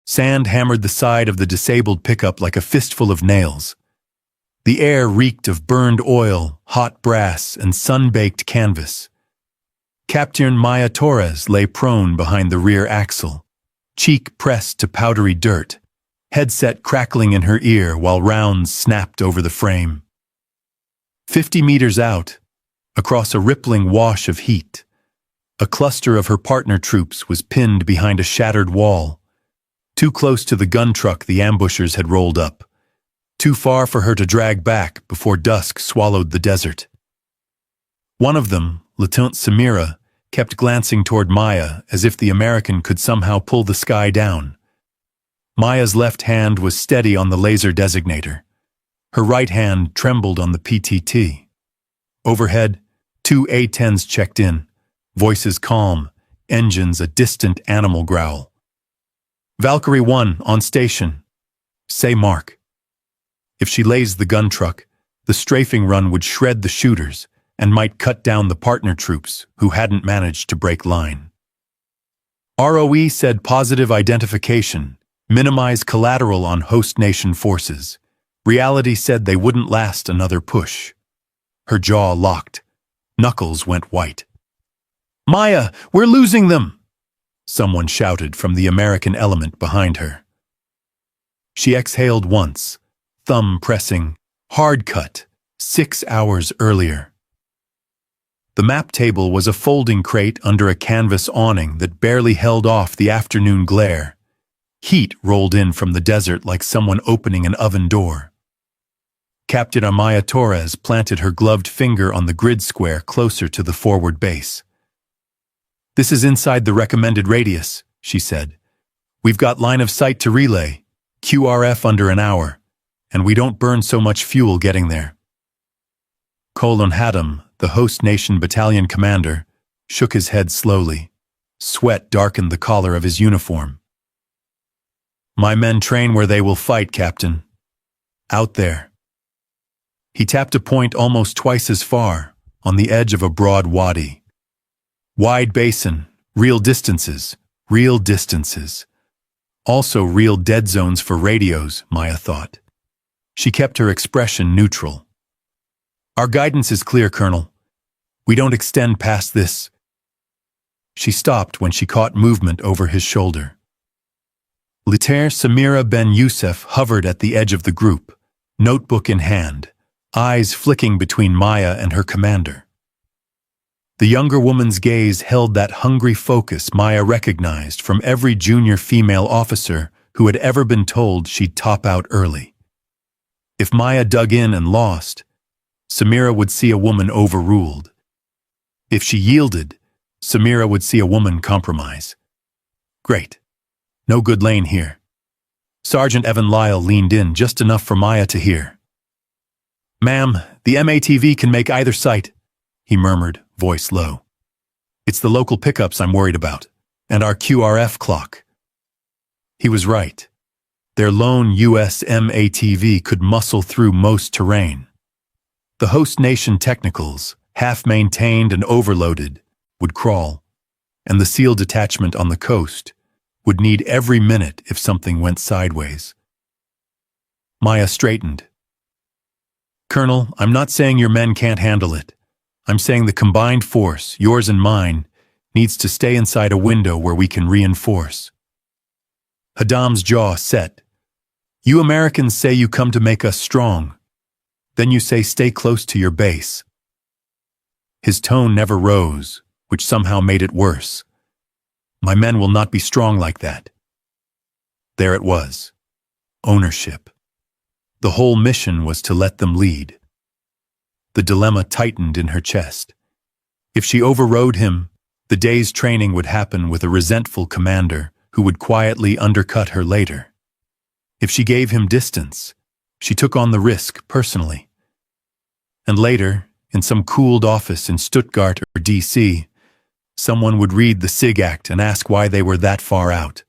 Sand hammered the side of the disabled pickup like a fistful of nails. The air reeked of burned oil, hot brass, and sun-baked canvas. Captain Maya Torres lay prone behind the rear axle, cheek pressed to powdery dirt, headset crackling in her ear while rounds snapped over the frame. 50 meters out, across a rippling wash of heat, a cluster of her partner troops was pinned behind a shattered wall, too close to the gun truck the ambushers had rolled up, too far for her to drag back before dusk swallowed the desert. One of them, Lieutenant Samira, kept glancing toward Maya as if the American could somehow pull the sky down. Maya's left hand was steady on the laser designator. Her right hand trembled on the PTT. Overhead, 2 A-10s checked in, voices calm, engines a distant animal growl. Valkyrie 1 on station. Say Mark. If she lays the gun truck, the strafing run would shred the shooters and might cut down the partner troops who hadn't managed to break line. ROE said positive identification, minimize collateral on host nation forces. Reality said they wouldn't last another push. Her jaw locked. Knuckles went white. "Maya, we're losing them!" someone shouted from the American element behind her. She exhaled once, thumb pressing, hard cut, 6 hours earlier. The map table was a folding crate under a canvas awning that barely held off the afternoon glare. Heat rolled in from the desert like someone opening an oven door. Captain Amaya Torres planted her gloved finger on the grid square closer to the forward base. "This is inside the recommended radius," she said. "We've got line of sight to relay, QRF under an hour, and we don't burn so much fuel getting there." Colon Haddam, the host nation battalion commander, shook his head slowly. Sweat darkened the collar of his uniform. "My men train where they will fight, Captain. Out there." He tapped a point almost twice as far, on the edge of a broad wadi. Wide basin, real distances, real distances. Also real dead zones for radios, Maya thought. She kept her expression neutral. "Our guidance is clear, Colonel. We don't extend past this." She stopped when she caught movement over his shoulder. Lieutenant Samira Ben Youssef hovered at the edge of the group, notebook in hand, eyes flicking between Maya and her commander. The younger woman's gaze held that hungry focus Maya recognized from every junior female officer who had ever been told she'd top out early. If Maya dug in and lost, Samira would see a woman overruled. If she yielded, Samira would see a woman compromise. Great. No good lane here. Sergeant Evan Lyle leaned in just enough for Maya to hear. "Ma'am, the MATV can make either site," he murmured, voice low. "It's the local pickups I'm worried about, and our QRF clock." He was right. Their lone US MATV could muscle through most terrain. The host nation technicals, half-maintained and overloaded, would crawl, and the SEAL detachment on the coast would need every minute if something went sideways. Maya straightened. "Colonel, I'm not saying your men can't handle it. I'm saying the combined force, yours and mine, needs to stay inside a window where we can reinforce." Haddam's jaw set. "You Americans say you come to make us strong. Then you say stay close to your base." His tone never rose, which somehow made it worse. "My men will not be strong like that." There it was. Ownership. The whole mission was to let them lead. The dilemma tightened in her chest. If she overrode him, the day's training would happen with a resentful commander who would quietly undercut her later. If she gave him distance, she took on the risk personally. And later, in some cooled office in Stuttgart or DC, someone would read the SIG Act and ask why they were that far out.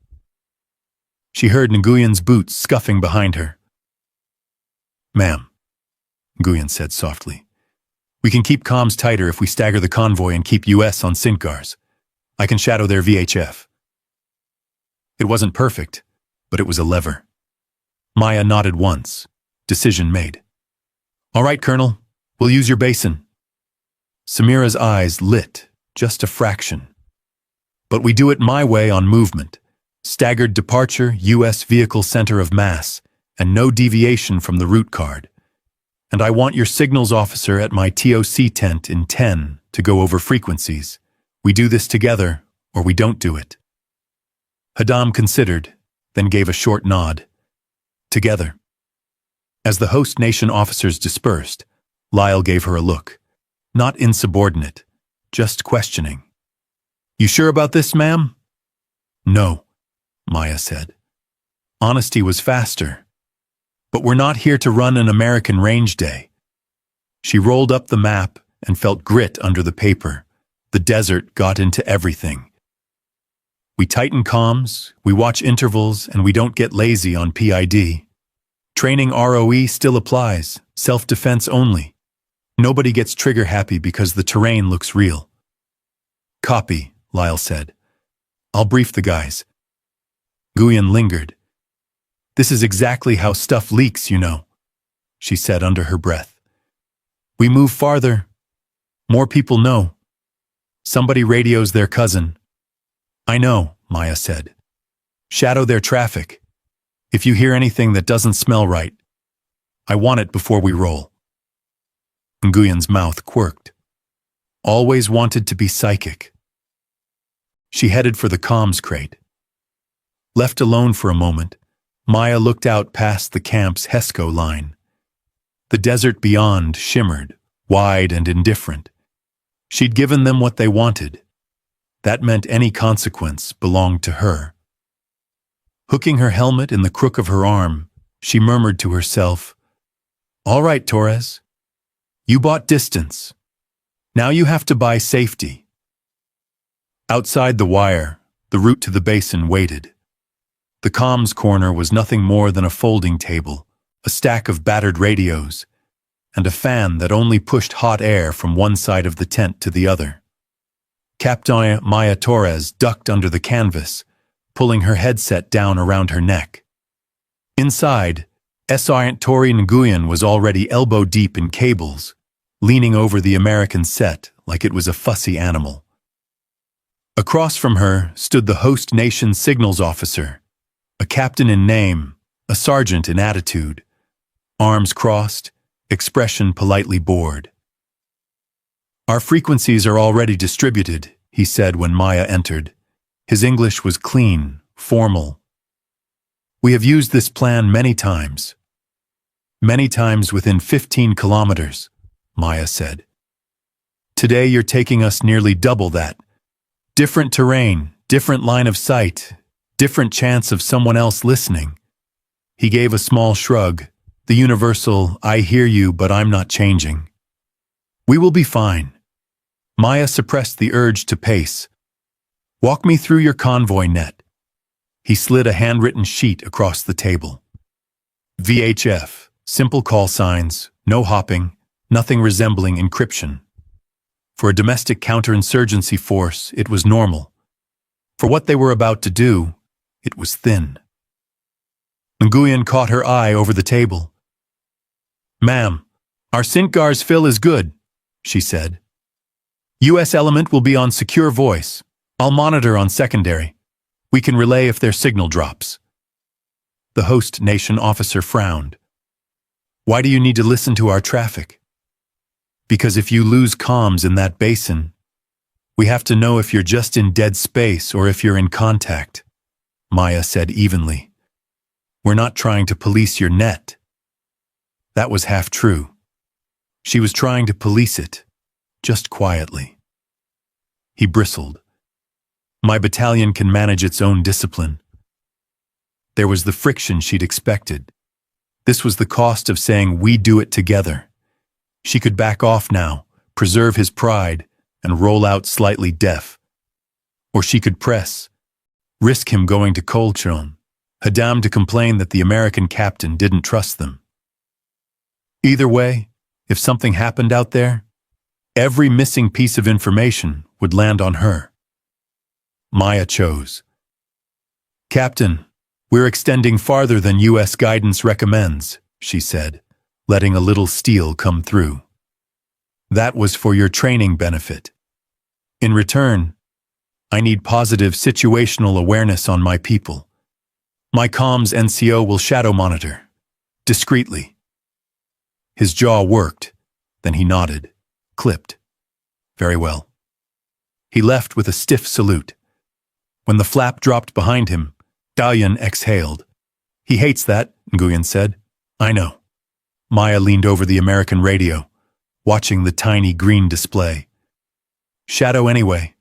She heard Nguyen's boots scuffing behind her. "Ma'am," Nguyen said softly, "we can keep comms tighter if we stagger the convoy and keep US on Sintgars. I can shadow their VHF." It wasn't perfect, but it was a lever. Maya nodded once. Decision made. All right, Colonel, we'll use your basin. Samira's eyes lit, just a fraction. But we do it my way on movement. Staggered departure, U.S. vehicle center of mass, and no deviation from the route card. And I want your signals officer at my TOC tent in 10 to go over frequencies. We do this together, or we don't do it. Hadam considered, then gave a short nod. Together. As the host nation officers dispersed, Lyle gave her a look. Not insubordinate, just questioning. You sure about this, ma'am? No, Maya said. Honesty was faster. But we're not here to run an American range day. She rolled up the map and felt grit under the paper. The desert got into everything. We tighten comms, we watch intervals, and we don't get lazy on PID. Training ROE still applies, self-defense only. Nobody gets trigger-happy because the terrain looks real. Copy, Lyle said. I'll brief the guys. Nguyen lingered. This is exactly how stuff leaks, you know, she said under her breath. We move farther. More people know. Somebody radios their cousin. I know, Maya said. Shadow their traffic. If you hear anything that doesn't smell right, I want it before we roll. Nguyen's mouth quirked. Always wanted to be psychic. She headed for the comms crate. Left alone for a moment, Maya looked out past the camp's HESCO line. The desert beyond shimmered, wide and indifferent. She'd given them what they wanted. That meant any consequence belonged to her. Hooking her helmet in the crook of her arm, she murmured to herself, All right, Torres. You bought distance. Now you have to buy safety. Outside the wire, the route to the basin waited. The comms corner was nothing more than a folding table, a stack of battered radios, and a fan that only pushed hot air from one side of the tent to the other. Captain Maya Torres ducked under the canvas, pulling her headset down around her neck. Inside, Sergeant Tori Nguyen was already elbow-deep in cables, leaning over the American set like it was a fussy animal. Across from her stood the host nation's signals officer, a captain in name, a sergeant in attitude, arms crossed, expression politely bored. Our frequencies are already distributed, he said when Maya entered. His English was clean, formal. We have used this plan many times. Many times within 15 kilometers, Maya said. Today you're taking us nearly double that. Different terrain, different line of sight, different chance of someone else listening. He gave a small shrug, the universal, I hear you, but I'm not changing. We will be fine. Maya suppressed the urge to pace. Walk me through your convoy net. He slid a handwritten sheet across the table. VHF, simple call signs, no hopping, nothing resembling encryption. For a domestic counterinsurgency force, it was normal. For what they were about to do, it was thin. Nguyen caught her eye over the table. Ma'am, our Sintgar's fill is good, she said. U.S. element will be on secure voice. I'll monitor on secondary. We can relay if their signal drops. The host nation officer frowned. Why do you need to listen to our traffic? Because if you lose comms in that basin, we have to know if you're just in dead space or if you're in contact, Maya said evenly. We're not trying to police your net. That was half true. She was trying to police it, just quietly. He bristled. My battalion can manage its own discipline. There was the friction she'd expected. This was the cost of saying we do it together. She could back off now, preserve his pride, and roll out slightly deaf. Or she could press, risk him going to Colchon, Hadam to complain that the American captain didn't trust them. Either way, if something happened out there, every missing piece of information would land on her. Maya chose. Captain, We're extending farther than U.S. guidance recommends, she said, letting a little steel come through. That was for your training benefit. In return, I need positive situational awareness on my people. My comms NCO will shadow monitor, discreetly. His jaw worked, then he nodded, clipped. Very well. He left with a stiff salute. When the flap dropped behind him, Dalian exhaled. He hates that, Nguyen said. I know. Maya leaned over the American radio, watching the tiny green display. Shadow anyway.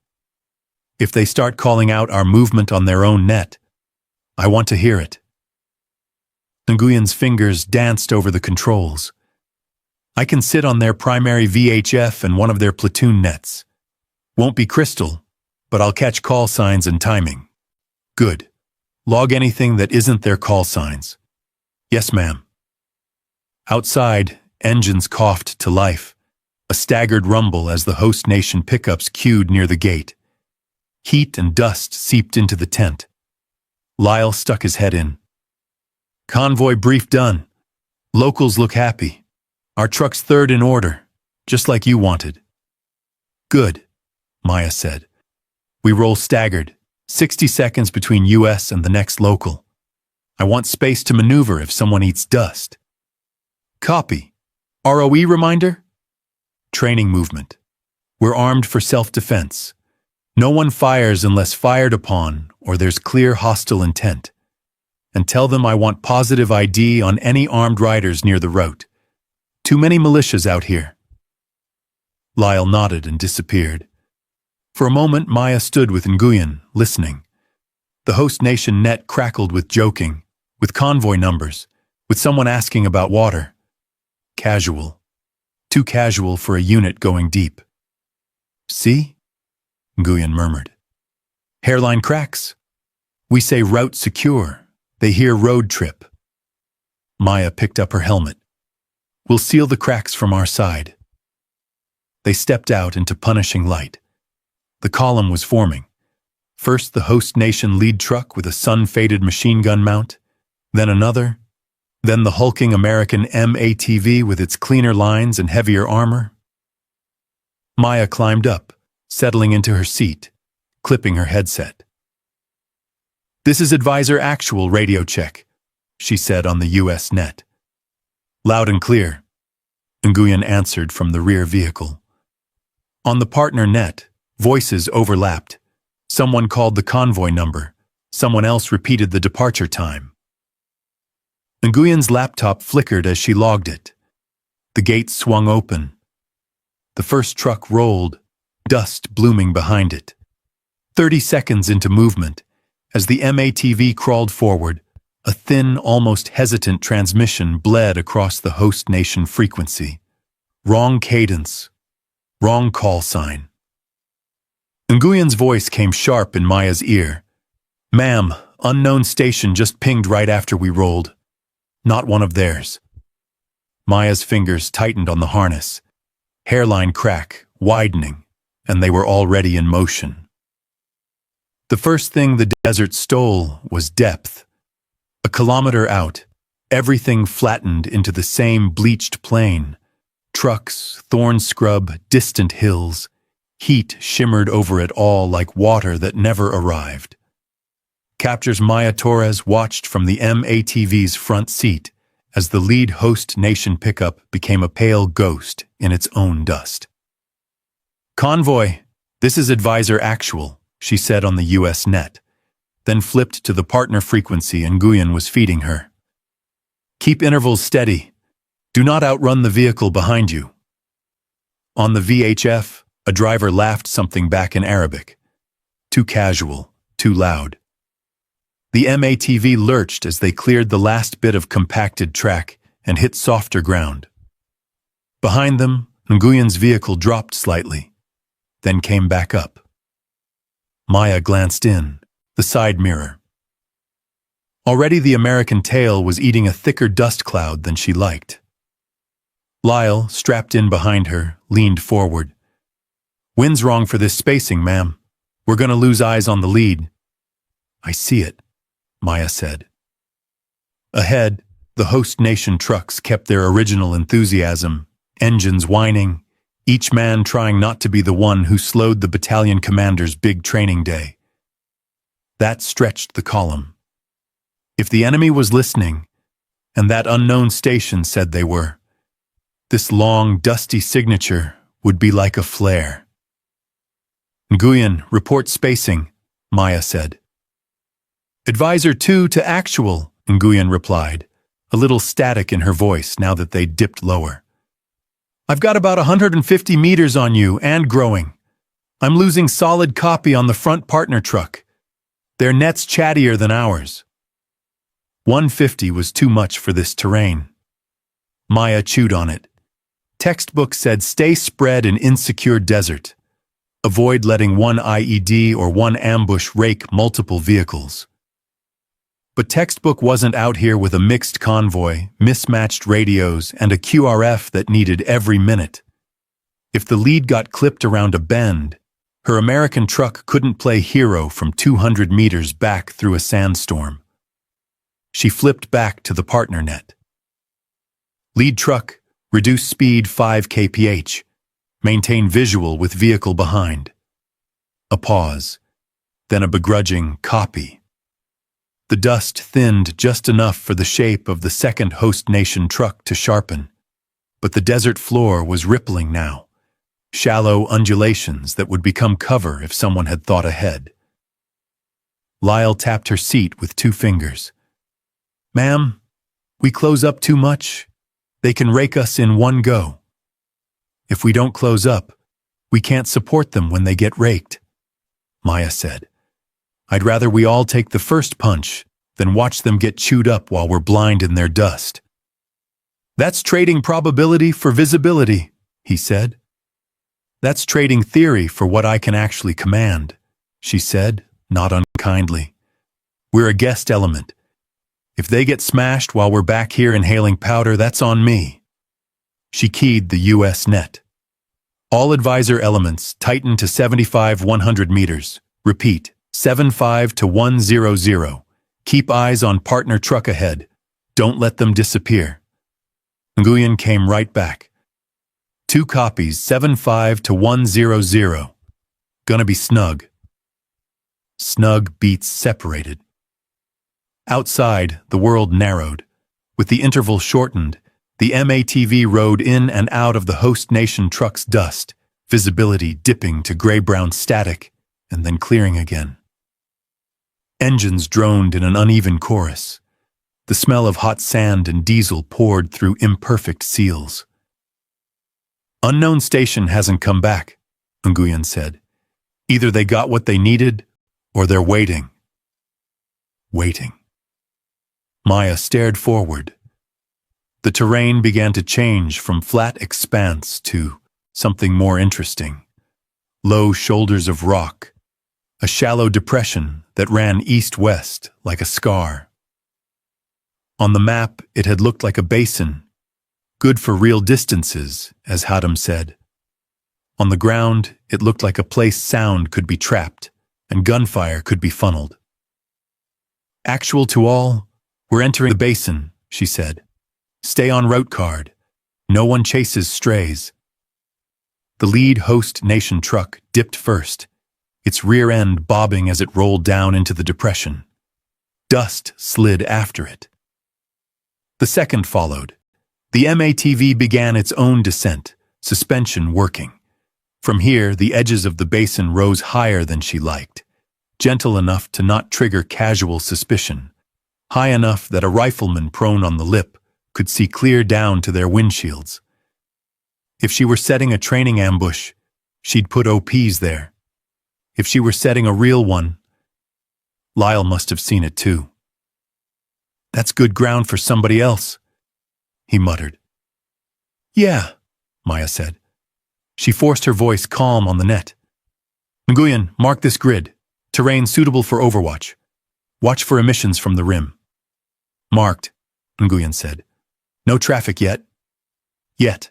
If they start calling out our movement on their own net, I want to hear it. Nguyen's fingers danced over the controls. I can sit on their primary VHF and one of their platoon nets. Won't be crystal, but I'll catch call signs and timing. Good. Log anything that isn't their call signs. Yes, ma'am. Outside, engines coughed to life, a staggered rumble as the host nation pickups queued near the gate. Heat and dust seeped into the tent. Lyle stuck his head in. Convoy brief done. Locals look happy. Our truck's third in order, just like you wanted. Good, Maya said. We roll staggered, 60 seconds between US and the next local. I want space to maneuver if someone eats dust. Copy. ROE reminder? Training movement. We're armed for self-defense. No one fires unless fired upon or there's clear hostile intent. And tell them I want positive ID on any armed riders near the route. Too many militias out here. Lyle nodded and disappeared. For a moment, Maya stood with Nguyen, listening. The host nation net crackled with joking, with convoy numbers, with someone asking about water. Casual. Too casual for a unit going deep. See? Nguyen murmured. Hairline cracks. We say route secure. They hear road trip. Maya picked up her helmet. We'll seal the cracks from our side. They stepped out into punishing light. The column was forming. First the host nation lead truck with a sun-faded machine gun mount, then another, then the hulking American M-ATV with its cleaner lines and heavier armor. Maya climbed up, settling into her seat, clipping her headset. This is Advisor Actual radio check, she said on the U.S. net. Loud and clear, Nguyen answered from the rear vehicle. On the partner net, voices overlapped. Someone called the convoy number. Someone else repeated the departure time. Nguyen's laptop flickered as she logged it. The gate swung open. The first truck rolled, dust blooming behind it. 30 seconds into movement, as the M-ATV crawled forward, a thin, almost hesitant transmission bled across the host nation frequency. Wrong cadence. Wrong call sign. Nguyen's voice came sharp in Maya's ear. Ma'am, unknown station just pinged right after we rolled. Not one of theirs. Maya's fingers tightened on the harness. Hairline crack, widening, and they were already in motion. The first thing the desert stole was depth. A kilometer out, everything flattened into the same bleached plain. Trucks, thorn scrub, distant hills. Heat shimmered over it all like water that never arrived. Captors Maya Torres watched from the M-ATV's front seat as the lead host nation pickup became a pale ghost in its own dust. Convoy, this is Advisor Actual, she said on the U.S. net, then flipped to the partner frequency Nguyen was feeding her. Keep intervals steady. Do not outrun the vehicle behind you. On the VHF, a driver laughed something back in Arabic. Too casual, too loud. The M-ATV lurched as they cleared the last bit of compacted track and hit softer ground. Behind them, Nguyen's vehicle dropped slightly, then came back up. Maya glanced in, the side mirror. Already the American tail was eating a thicker dust cloud than she liked. Lyle, strapped in behind her, leaned forward. Wind's wrong for this spacing, ma'am. We're going to lose eyes on the lead. I see it, Maya said. Ahead, the host nation trucks kept their original enthusiasm, engines whining, each man trying not to be the one who slowed the battalion commander's big training day. That stretched the column. If the enemy was listening, and that unknown station said they were, this long, dusty signature would be like a flare. Nguyen, report spacing, Maya said. Advisor 2 to actual, Nguyen replied, a little static in her voice now that they'd dipped lower. I've got about 150 meters on you and growing. I'm losing solid copy on the front partner truck. Their net's chattier than ours. 150 was too much for this terrain. Maya chewed on it. Textbook said stay spread in insecure desert. Avoid letting one IED or one ambush rake multiple vehicles. But textbook wasn't out here with a mixed convoy, mismatched radios, and a QRF that needed every minute. If the lead got clipped around a bend, her American truck couldn't play hero from 200 meters back through a sandstorm. She flipped back to the partner net. Lead truck, reduce speed 5 kph. Maintain visual with vehicle behind. A pause, then a begrudging copy. The dust thinned just enough for the shape of the second host nation truck to sharpen, but the desert floor was rippling now, shallow undulations that would become cover if someone had thought ahead. Lyle tapped her seat with 2 fingers. Ma'am, we close up too much. They can rake us in one go. If we don't close up, we can't support them when they get raked, Maya said. I'd rather we all take the first punch than watch them get chewed up while we're blind in their dust. That's trading probability for visibility, he said. That's trading theory for what I can actually command, she said, not unkindly. We're a guest element. If they get smashed while we're back here inhaling powder, that's on me. She keyed the U.S. net. All advisor elements tighten to 75-100 meters. Repeat, 75 to 100. Keep eyes on partner truck ahead. Don't let them disappear. Nguyen came right back. 2 copies, 75 to 100. Gonna be snug. Snug beats separated. Outside, the world narrowed. With the interval shortened, the MATV rode in and out of the host nation truck's dust, visibility dipping to gray-brown static and then clearing again. Engines droned in an uneven chorus. The smell of hot sand and diesel poured through imperfect seals. Unknown station hasn't come back, Nguyen said. Either they got what they needed, or they're waiting. Waiting. Maya stared forward. The terrain began to change from flat expanse to something more interesting. Low shoulders of rock, a shallow depression that ran east-west like a scar. On the map, it had looked like a basin, good for real distances, as Haddam said. On the ground, it looked like a place sound could be trapped and gunfire could be funneled. Actual to all, we're entering the basin, she said. Stay on route card. No one chases strays. The lead host nation truck dipped first, its rear end bobbing as it rolled down into the depression. Dust slid after it. The second followed. The MATV began its own descent, suspension working. From here, the edges of the basin rose higher than she liked, gentle enough to not trigger casual suspicion, high enough that a rifleman prone on the lip could see clear down to their windshields. If she were setting a training ambush, she'd put OPs there. If she were setting a real one, Lyle must have seen it too. That's good ground for somebody else, he muttered. Yeah, Maya said. She forced her voice calm on the net. Nguyen, mark this grid. Terrain suitable for overwatch. Watch for emissions from the rim. Marked, Nguyen said. No traffic yet. Yet.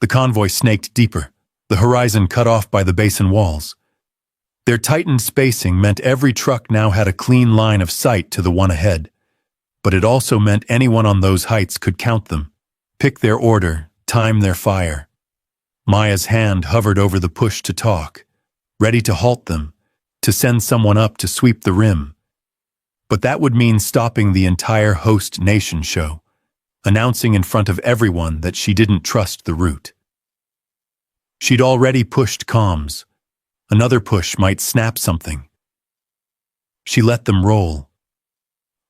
The convoy snaked deeper, the horizon cut off by the basin walls. Their tightened spacing meant every truck now had a clean line of sight to the one ahead. but it also meant anyone on those heights could count them, pick their order, time their fire. Maya's hand hovered over the push to talk, ready to halt them, to send someone up to sweep the rim. But that would mean stopping the entire host nation show, announcing in front of everyone that she didn't trust the route. She'd already pushed comms. Another push might snap something. She let them roll.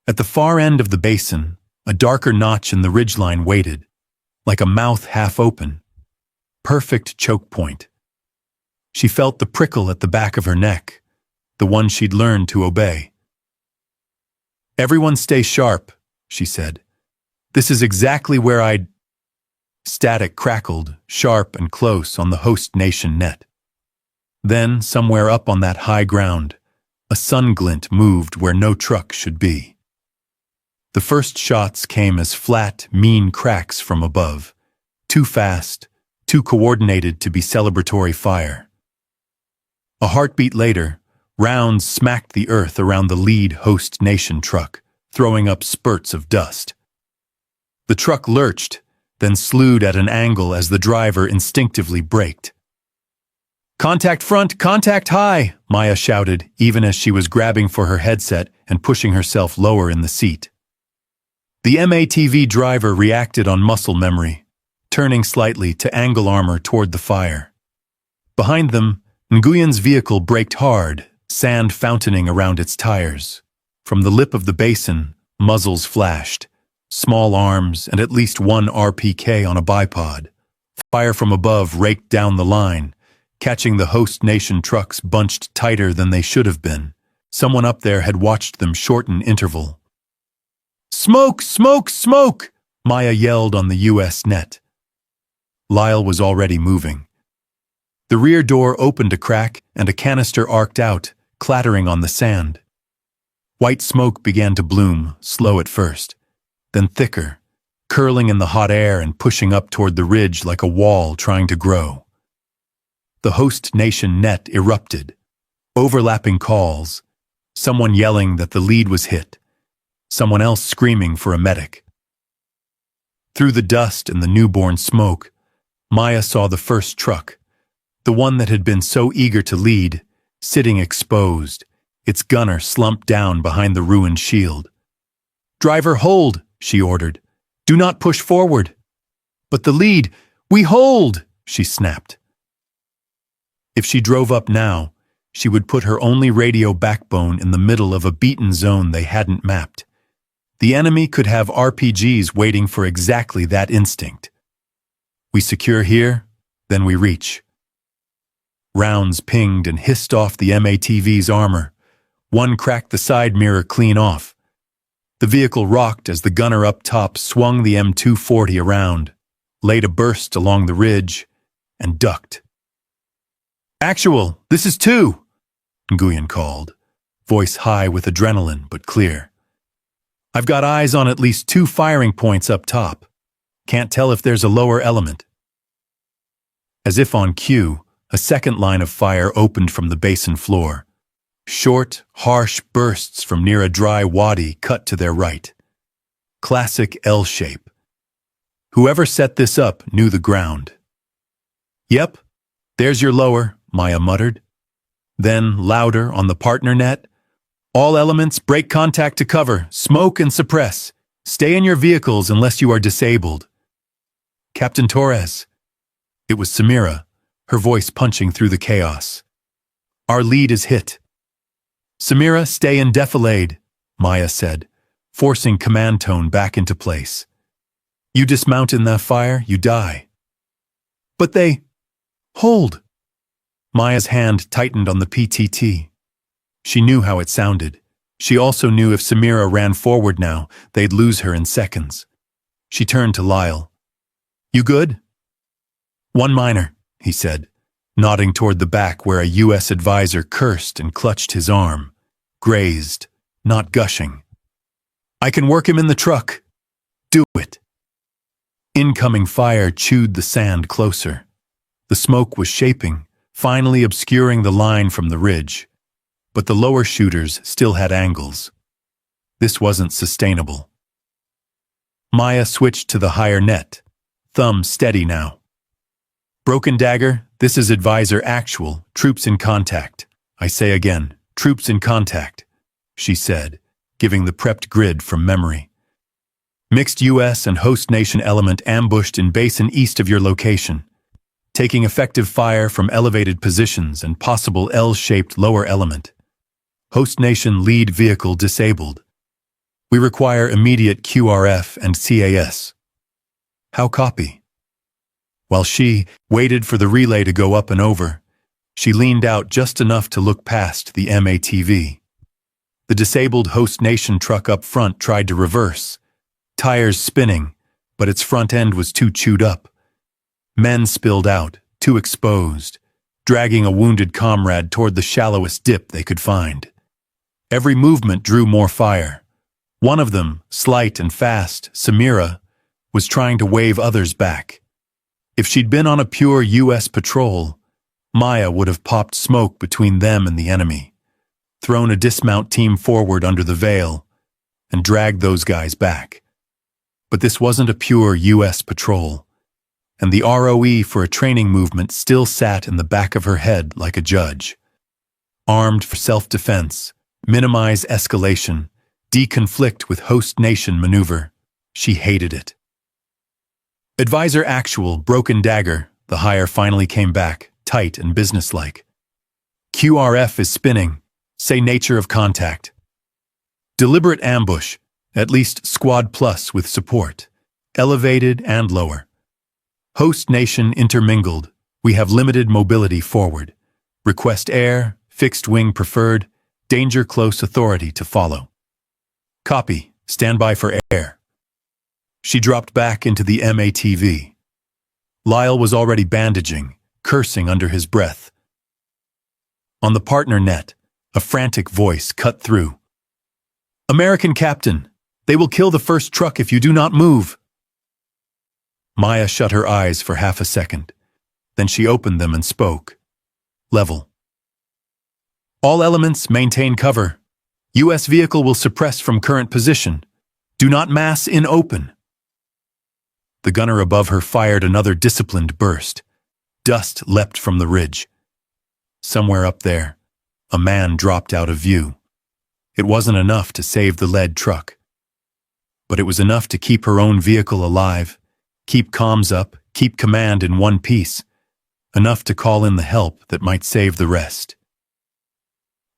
At the far end of the basin, a darker notch in the ridgeline waited, like a mouth half open. Perfect choke point. She felt the prickle at the back of her neck, the one she'd learned to obey. "Everyone stay sharp," she said. "This is exactly where I'd—" Static crackled, sharp and close on the host nation net. Then, somewhere up on that high ground, a sun glint moved where no truck should be. The first shots came as flat, mean cracks from above, too fast, too coordinated to be celebratory fire. A heartbeat later, rounds smacked the earth around the lead host nation truck, throwing up spurts of dust. The truck lurched, then slewed at an angle as the driver instinctively braked. "Contact front, contact high," Maya shouted, even as she was grabbing for her headset and pushing herself lower in the seat. The MATV driver reacted on muscle memory, turning slightly to angle armor toward the fire. Behind them, Nguyen's vehicle braked hard, sand fountaining around its tires. From the lip of the basin, muzzles flashed, small arms and at least one RPK on a bipod. Fire from above raked down the line, catching the host nation trucks bunched tighter than they should have been. Someone up there had watched them shorten interval. "Smoke! Smoke! Smoke!" Maya yelled on the US net. Lyle was already moving. The rear door opened a crack and a canister arced out, clattering on the sand. White smoke began to bloom, slow at first, then thicker, curling in the hot air and pushing up toward the ridge like a wall trying to grow. The host nation net erupted, overlapping calls, someone yelling that the lead was hit, someone else screaming for a medic. Through the dust and the newborn smoke, Maya saw the first truck, the one that had been so eager to lead, sitting exposed, its gunner slumped down behind the ruined shield. "Driver, hold," she ordered. "Do not push forward." "But the lead, we hold," she snapped. If she drove up now, she would put her only radio backbone in the middle of a beaten zone they hadn't mapped. The enemy could have RPGs waiting for exactly that instinct. We secure here, then we reach. Rounds pinged and hissed off the MATV's armor. One cracked the side mirror clean off. The vehicle rocked as the gunner up top swung the M240 around, laid a burst along the ridge, and ducked. "Actual, this is 2, Nguyen called, voice high with adrenaline but clear. "I've got eyes on at least 2 firing points up top. Can't tell if there's a lower element." As if on cue, a second line of fire opened from the basin floor. Short, harsh bursts from near a dry wadi cut to their right. Classic L shape. Whoever set this up knew the ground. "Yep, there's your lower," Maya muttered. Then, louder on the partner net, "All elements break contact to cover, smoke and suppress. Stay in your vehicles unless you are disabled." "Captain Torres." It was Samira, her voice punching through the chaos. "Our lead is hit." "Samira, stay in defilade," Maya said, forcing command tone back into place. "You dismount in that fire, you die." "But they—" "Hold." Maya's hand tightened on the PTT. She knew how it sounded. She also knew if Samira ran forward now, they'd lose her in seconds. She turned to Lyle. "You good?" "One minor," he said, nodding toward the back where a U.S. advisor cursed and clutched his arm, grazed, not gushing. "I can work him in the truck." "Do it." Incoming fire chewed the sand closer. The smoke was shaping, finally obscuring the line from the ridge. But the lower shooters still had angles. This wasn't sustainable. Maya switched to the higher net. Thumb steady now. Broken Dagger, this is Advisor Actual, troops in contact. I say again, troops in contact, she said, giving the prepped grid from memory. Mixed U.S. and host nation element ambushed in basin east of your location, taking effective fire from elevated positions and possible L-shaped lower element. Host nation lead vehicle disabled. We require immediate QRF and CAS. How copy? While she waited for the relay to go up and over, she leaned out just enough to look past the MATV. The disabled host nation truck up front tried to reverse, tires spinning, but its front end was too chewed up. Men spilled out, too exposed, dragging a wounded comrade toward the shallowest dip they could find. Every movement drew more fire. One of them, slight and fast, Samira, was trying to wave others back. If she'd been on a pure U.S. patrol, Maya would have popped smoke between them and the enemy, thrown a dismount team forward under the veil, and dragged those guys back. But this wasn't a pure U.S. patrol, and the ROE for a training movement still sat in the back of her head like a judge. Armed for self-defense, minimize escalation, deconflict with host nation maneuver. She hated it. Advisor Actual, Broken Dagger, the hire finally came back, tight and businesslike. QRF is spinning. Say nature of contact. Deliberate ambush, at least squad plus with support. Elevated and lower. Host nation intermingled. We have limited mobility forward. Request air, fixed wing preferred, danger close authority to follow. Copy. Stand by for air. She dropped back into the MATV. Lyle was already bandaging, cursing under his breath. On the partner net, a frantic voice cut through. American captain, they will kill the first truck if you do not move. Maya shut her eyes for half a second. Then she opened them and spoke. Level. All elements maintain cover. U.S. vehicle will suppress from current position. Do not mass in open. The gunner above her fired another disciplined burst. Dust leapt from the ridge. Somewhere up there, a man dropped out of view. It wasn't enough to save the lead truck. But it was enough to keep her own vehicle alive, keep comms up, keep command in one piece. Enough to call in the help that might save the rest.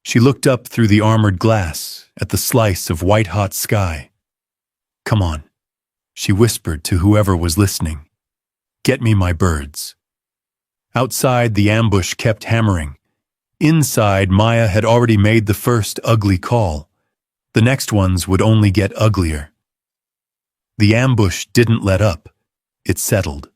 She looked up through the armored glass at the slice of white-hot sky. Come on. She whispered to whoever was listening. Get me my birds. Outside, the ambush kept hammering. Inside, Maya had already made the first ugly call. The next ones would only get uglier. The ambush didn't let up. It settled.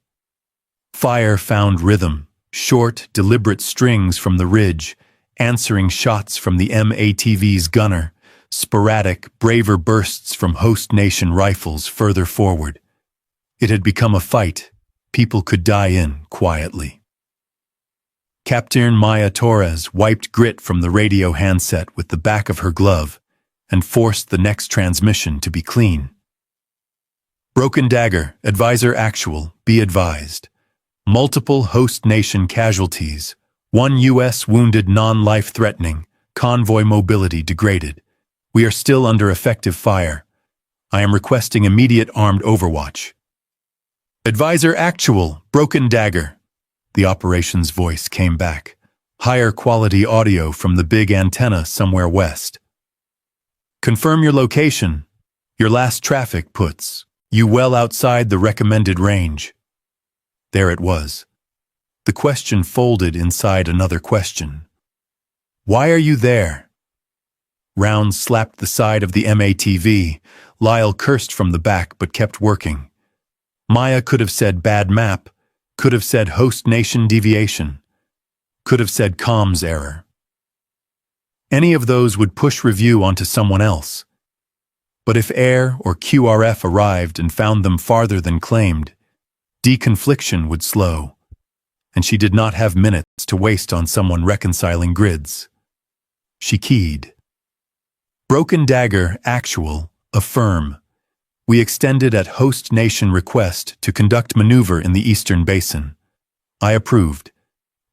Fire found rhythm, short, deliberate strings from the ridge, answering shots from the MATV's gunner, sporadic, braver bursts from host nation rifles further forward. It had become a fight people could die in quietly. Captain Maya Torres wiped grit from the radio handset with the back of her glove and forced the next transmission to be clean. Broken Dagger, Advisor Actual, be advised. Multiple host nation casualties, 1 U.S. wounded non-life-threatening, convoy mobility degraded. We are still under effective fire. I am requesting immediate armed overwatch. Advisor Actual, Broken Dagger. The operations voice came back. Higher quality audio from the big antenna somewhere west. Confirm your location. Your last traffic puts you well outside the recommended range. There it was. The question folded inside another question. Why are you there? Rounds slapped the side of the MATV. Lyle cursed from the back but kept working. Maya could have said bad map, could have said host nation deviation, could have said comms error. Any of those would push review onto someone else. But if air or QRF arrived and found them farther than claimed, deconfliction would slow, and she did not have minutes to waste on someone reconciling grids. She keyed. Broken Dagger, Actual, affirm. We extended at host nation request to conduct maneuver in the Eastern Basin. I approved.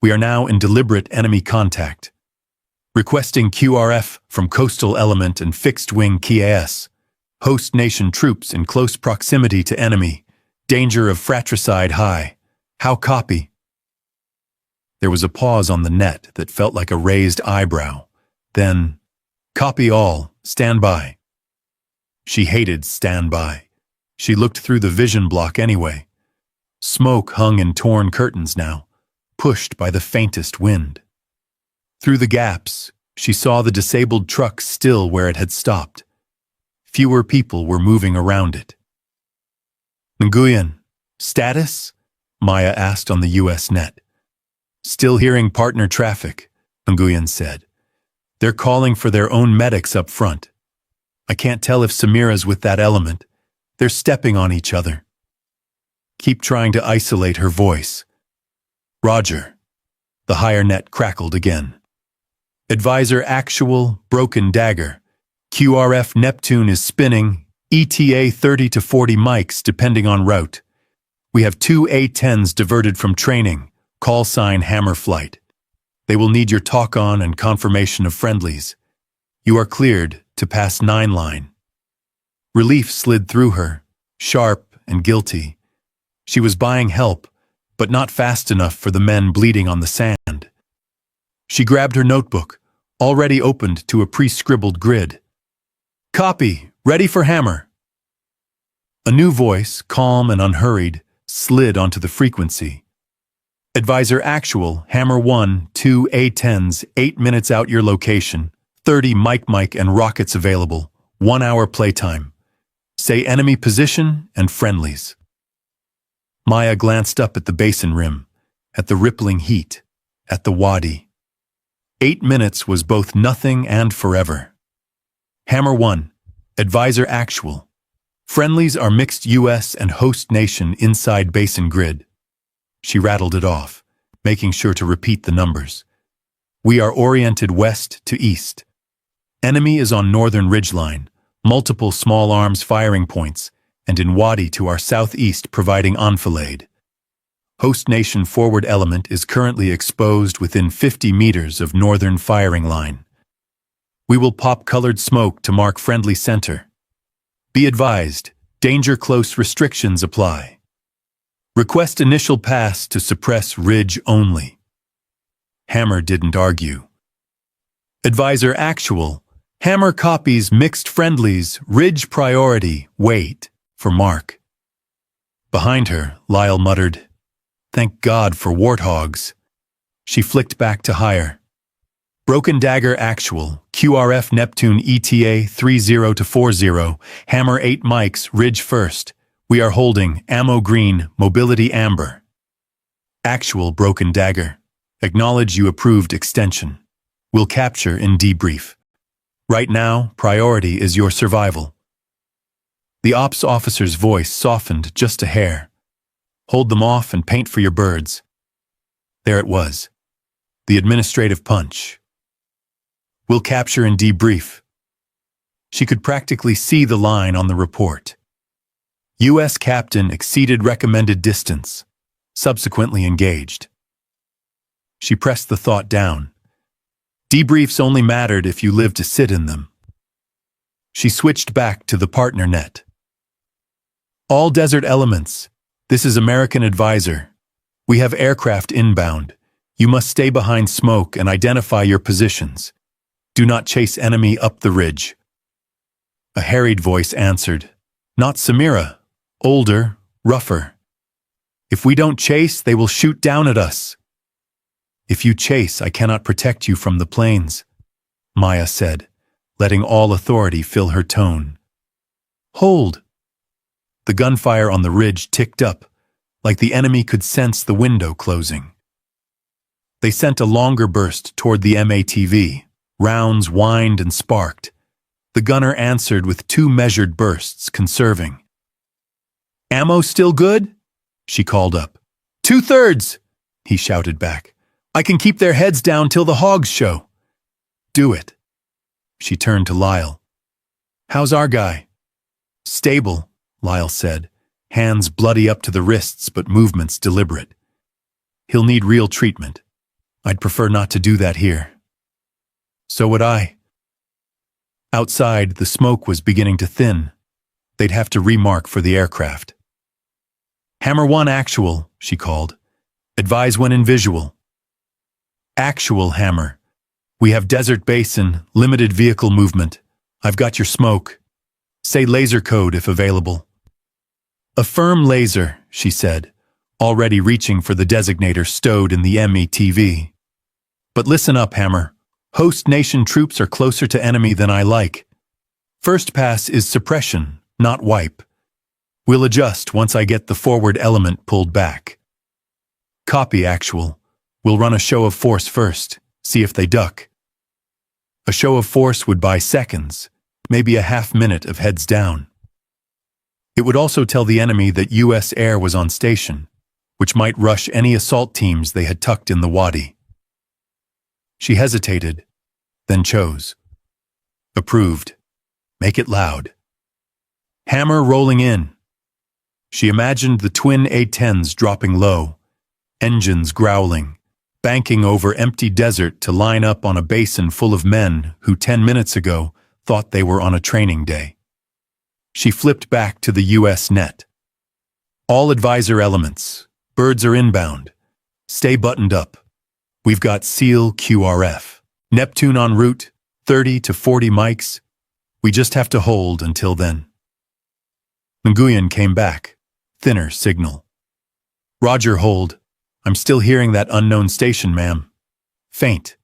We are now in deliberate enemy contact. Requesting QRF from coastal element and fixed-wing KAS. Host nation troops in close proximity to enemy. Danger of fratricide high. How copy? There was a pause on the net that felt like a raised eyebrow. Then, copy all, stand by. She hated stand by. She looked through the vision block anyway. Smoke hung in torn curtains now, pushed by the faintest wind. Through the gaps, she saw the disabled truck still where it had stopped. Fewer people were moving around it. Nguyen, status? Maya asked on the U.S. net. Still hearing partner traffic, Nguyen said. They're calling for their own medics up front. I can't tell if Samira's with that element. They're stepping on each other. Keep trying to isolate her voice. Roger. The higher net crackled again. Advisor actual, broken dagger. QRF Neptune is spinning, ETA 30 to 40 mics depending on route. We have 2 A-10s diverted from training, call sign hammer flight. They will need your talk-on and confirmation of friendlies. You are cleared to pass 9 line. Relief slid through her, sharp and guilty. She was buying help, but not fast enough for the men bleeding on the sand. She grabbed her notebook, already opened to a pre-scribbled grid. Copy, ready for hammer. A new voice, calm and unhurried, slid onto the frequency. Advisor actual, hammer 1, 2 A-10s, 8 minutes out your location, 30 mic and rockets available, 1 hour playtime. Say enemy position and friendlies. Maya glanced up at the basin rim, at the rippling heat, at the wadi. 8 minutes was both nothing and forever. Hammer 1, advisor actual. Friendlies are mixed U.S. and host nation inside basin grid. She rattled it off, making sure to repeat the numbers. We are oriented west to east. Enemy is on northern ridgeline, multiple small arms firing points, and in wadi to our southeast providing enfilade. Host nation forward element is currently exposed within 50 meters of northern firing line. We will pop colored smoke to mark friendly center. Be advised, danger close restrictions apply. Request initial pass to suppress ridge only. Hammer didn't argue. Advisor actual, hammer copies mixed friendlies, ridge priority, wait for mark. Behind her, Lyle muttered, thank God for warthogs. She flicked back to higher. Broken dagger actual, QRF Neptune ETA 30 to 40, hammer 8 mics, ridge first. We are holding, ammo green, mobility amber. Actual broken dagger. Acknowledge you approved extension. We'll capture in debrief. Right now, priority is your survival. The ops officer's voice softened just a hair. Hold them off and paint for your birds. There it was. The administrative punch. We'll capture and debrief. She could practically see the line on the report. U.S. captain exceeded recommended distance, subsequently engaged. She pressed the thought down. Debriefs only mattered if you lived to sit in them. She switched back to the partner net. All desert elements. This is American advisor. We have aircraft inbound. You must stay behind smoke and identify your positions. Do not chase enemy up the ridge. A harried voice answered. Not Samira. Older, rougher. If we don't chase, they will shoot down at us. If you chase, I cannot protect you from the planes, Maya said, letting all authority fill her tone. Hold. The gunfire on the ridge ticked up, like the enemy could sense the window closing. They sent a longer burst toward the MATV. Rounds whined and sparked. The gunner answered with 2 measured bursts, conserving. Ammo still good? She called up. 2/3, he shouted back. I can keep their heads down till the hogs show. Do it. She turned to Lyle. How's our guy? Stable, Lyle said, hands bloody up to the wrists but movements deliberate. He'll need real treatment. I'd prefer not to do that here. So would I. Outside, the smoke was beginning to thin. They'd have to remark for the aircraft. Hammer 1 actual, she called. Advise when in visual. Actual, Hammer. We have desert basin, limited vehicle movement. I've got your smoke. Say laser code if available. Affirm laser, she said, already reaching for the designator stowed in the METV. But listen up, Hammer. Host nation troops are closer to enemy than I like. First pass is suppression, not wipe. We'll adjust once I get the forward element pulled back. Copy, actual. We'll run a show of force first, see if they duck. A show of force would buy seconds, maybe a half-minute of heads down. It would also tell the enemy that U.S. air was on station, which might rush any assault teams they had tucked in the wadi. She hesitated, then chose. Approved. Make it loud. Hammer rolling in. She imagined the twin A-10s dropping low, engines growling, banking over empty desert to line up on a basin full of men who 10 minutes ago thought they were on a training day. She flipped back to the U.S. net. All advisor elements. Birds are inbound. Stay buttoned up. We've got SEAL QRF. Neptune en route, 30 to 40 mics. We just have to hold until then. Nguyen came back. Thinner signal. Roger, hold. I'm still hearing that unknown station, ma'am. Faint.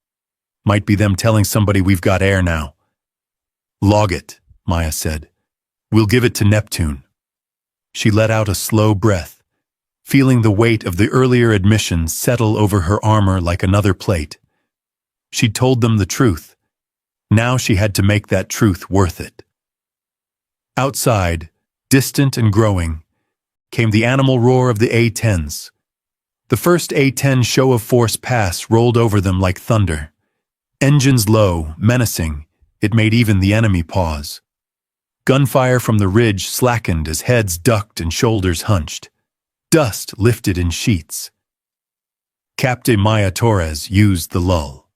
Might be them telling somebody we've got air now. Log it, Maya said. We'll give it to Neptune. She let out a slow breath, feeling the weight of the earlier admission settle over her armor like another plate. She'd told them the truth. Now she had to make that truth worth it. Outside, distant and growing, came the animal roar of the A-10s. The first A-10 show of force pass rolled over them like thunder. Engines low, menacing, it made even the enemy pause. Gunfire from the ridge slackened as heads ducked and shoulders hunched. Dust lifted in sheets. Captain Maya Torres used the lull.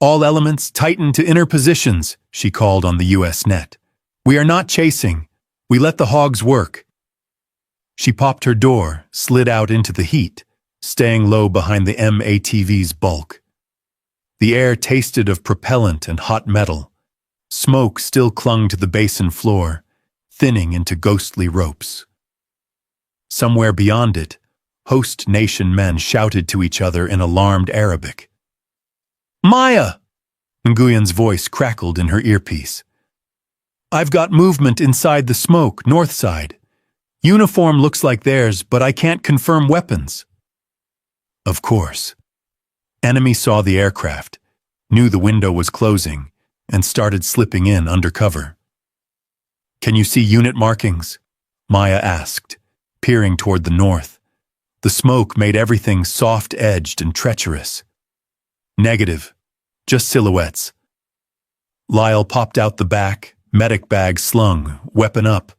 All elements tighten to inner positions, she called on the U.S. net. We are not chasing. We let the hogs work. She popped her door, slid out into the heat, staying low behind the MATV's bulk. The air tasted of propellant and hot metal. Smoke still clung to the basin floor, thinning into ghostly ropes. Somewhere beyond it, host nation men shouted to each other in alarmed Arabic. Maya! Nguyen's voice crackled in her earpiece. I've got movement inside the smoke, north side. Uniform looks like theirs, but I can't confirm weapons. Of course. Enemy saw the aircraft, knew the window was closing, and started slipping in under cover. Can you see unit markings? Maya asked, peering toward the north. The smoke made everything soft-edged and treacherous. Negative. Just silhouettes. Lyle popped out the back, medic bag slung, weapon up.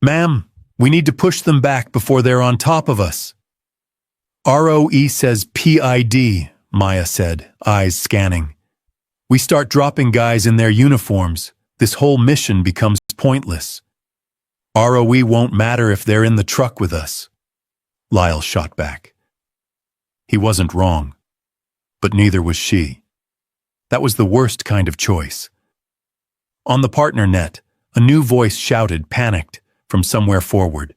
Ma'am, we need to push them back before they're on top of us. ROE says PID, Maya said, eyes scanning. We start dropping guys in their uniforms. This whole mission becomes pointless. ROE won't matter if they're in the truck with us. Lyle shot back. He wasn't wrong, but neither was she. That was the worst kind of choice. On the partner net, a new voice shouted, panicked, from somewhere forward.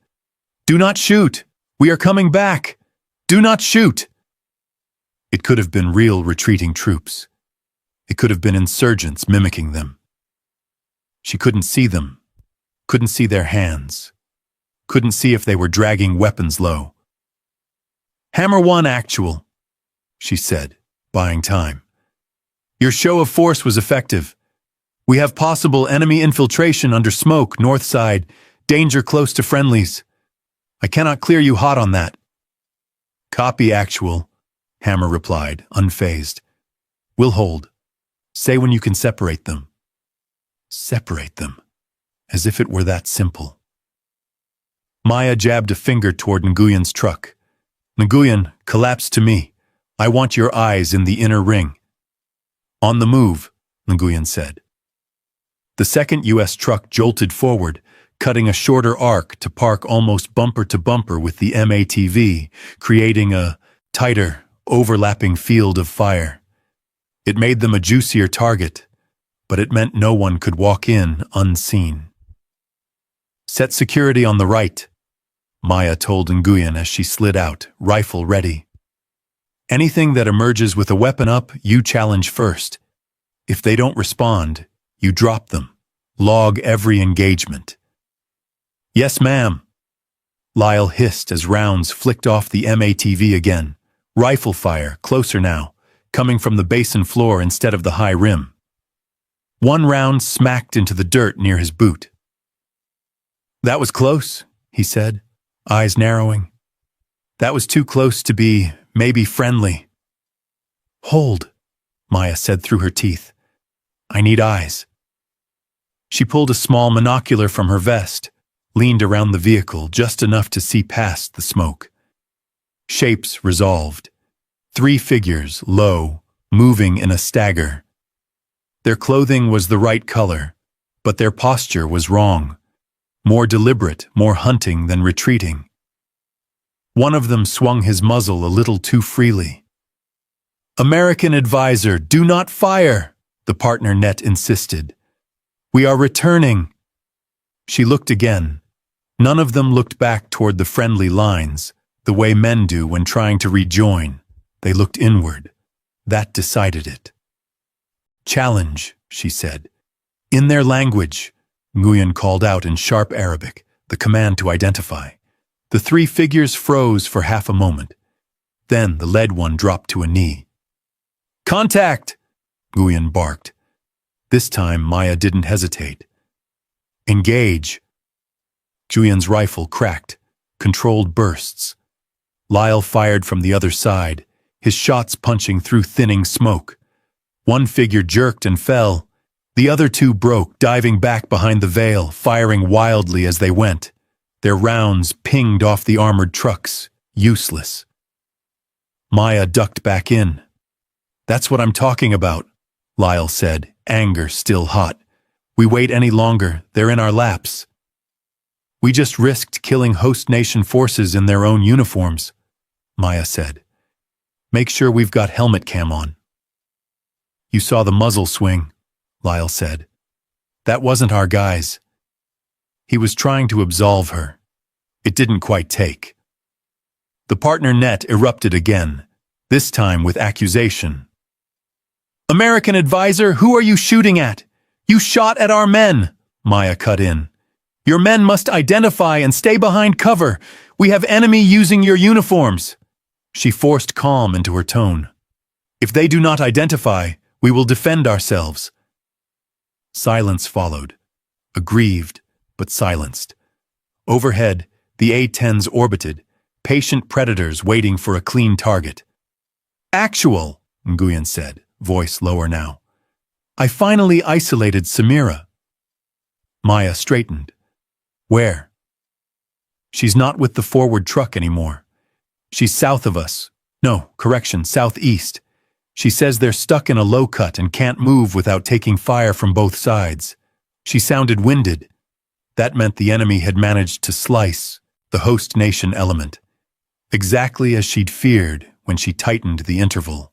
Do not shoot! We are coming back! Do not shoot! It could have been real retreating troops. It could have been insurgents mimicking them. She couldn't see them, couldn't see their hands, couldn't see if they were dragging weapons low. Hammer 1 actual, she said, buying time. Your show of force was effective. We have possible enemy infiltration under smoke, north side, danger close to friendlies. I cannot clear you hot on that. Copy actual, Hammer replied, unfazed. We'll hold. Say when you can separate them. Separate them. As if it were that simple. Maya jabbed a finger toward Nguyen's truck. Nguyen, collapse to me. I want your eyes in the inner ring. On the move, Nguyen said. The second U.S. truck jolted forward, cutting a shorter arc to park almost bumper to bumper with the MATV, creating a tighter, overlapping field of fire. It made them a juicier target, but it meant no one could walk in unseen. Set security on the right, Maya told Nguyen as she slid out, rifle ready. Anything that emerges with a weapon up, you challenge first. If they don't respond, you drop them. Log every engagement. Yes, ma'am. Lyle hissed as rounds flicked off the MATV again. Rifle fire, closer now, coming from the basin floor instead of the high rim. One round smacked into the dirt near his boot. That was close, he said, eyes narrowing. That was too close to be, maybe friendly. Hold, Maya said through her teeth. I need eyes. She pulled a small monocular from her vest, leaned around the vehicle just enough to see past the smoke. Shapes resolved. 3 figures, low, moving in a stagger. Their clothing was the right color, but their posture was wrong. More deliberate, more hunting than retreating. One of them swung his muzzle a little too freely. American advisor, do not fire, the partner net insisted. We are returning. She looked again. None of them looked back toward the friendly lines, the way men do when trying to rejoin. They looked inward. That decided it. Challenge, she said. In their language, Nguyen called out in sharp Arabic, the command to identify. The 3 figures froze for half a moment. Then the lead one dropped to a knee. Contact! Nguyen barked. This time Maya didn't hesitate. Engage. Nguyen's rifle cracked, controlled bursts. Lyle fired from the other side, his shots punching through thinning smoke. One figure jerked and fell. The other 2 broke, diving back behind the veil, firing wildly as they went. Their rounds pinged off the armored trucks, useless. Maya ducked back in. That's what I'm talking about, Lyle said, anger still hot. We wait any longer, they're in our laps. We just risked killing host nation forces in their own uniforms, Maya said. Make sure we've got helmet cam on. You saw the muzzle swing, Lyle said. That wasn't our guys. He was trying to absolve her. It didn't quite take. The partner net erupted again, this time with accusation. American advisor, who are you shooting at? You shot at our men, Maya cut in. Your men must identify and stay behind cover. We have enemy using your uniforms. She forced calm into her tone. If they do not identify, we will defend ourselves. Silence followed, aggrieved but silenced. Overhead, the A-10s orbited, patient predators waiting for a clean target. Actual, Nguyen said, voice lower now. I finally isolated Samira. Maya straightened. Where? She's not with the forward truck anymore. She's south of us. No, correction, southeast. She says they're stuck in a low cut and can't move without taking fire from both sides. She sounded winded. That meant the enemy had managed to slice the host nation element, exactly as she'd feared when she tightened the interval.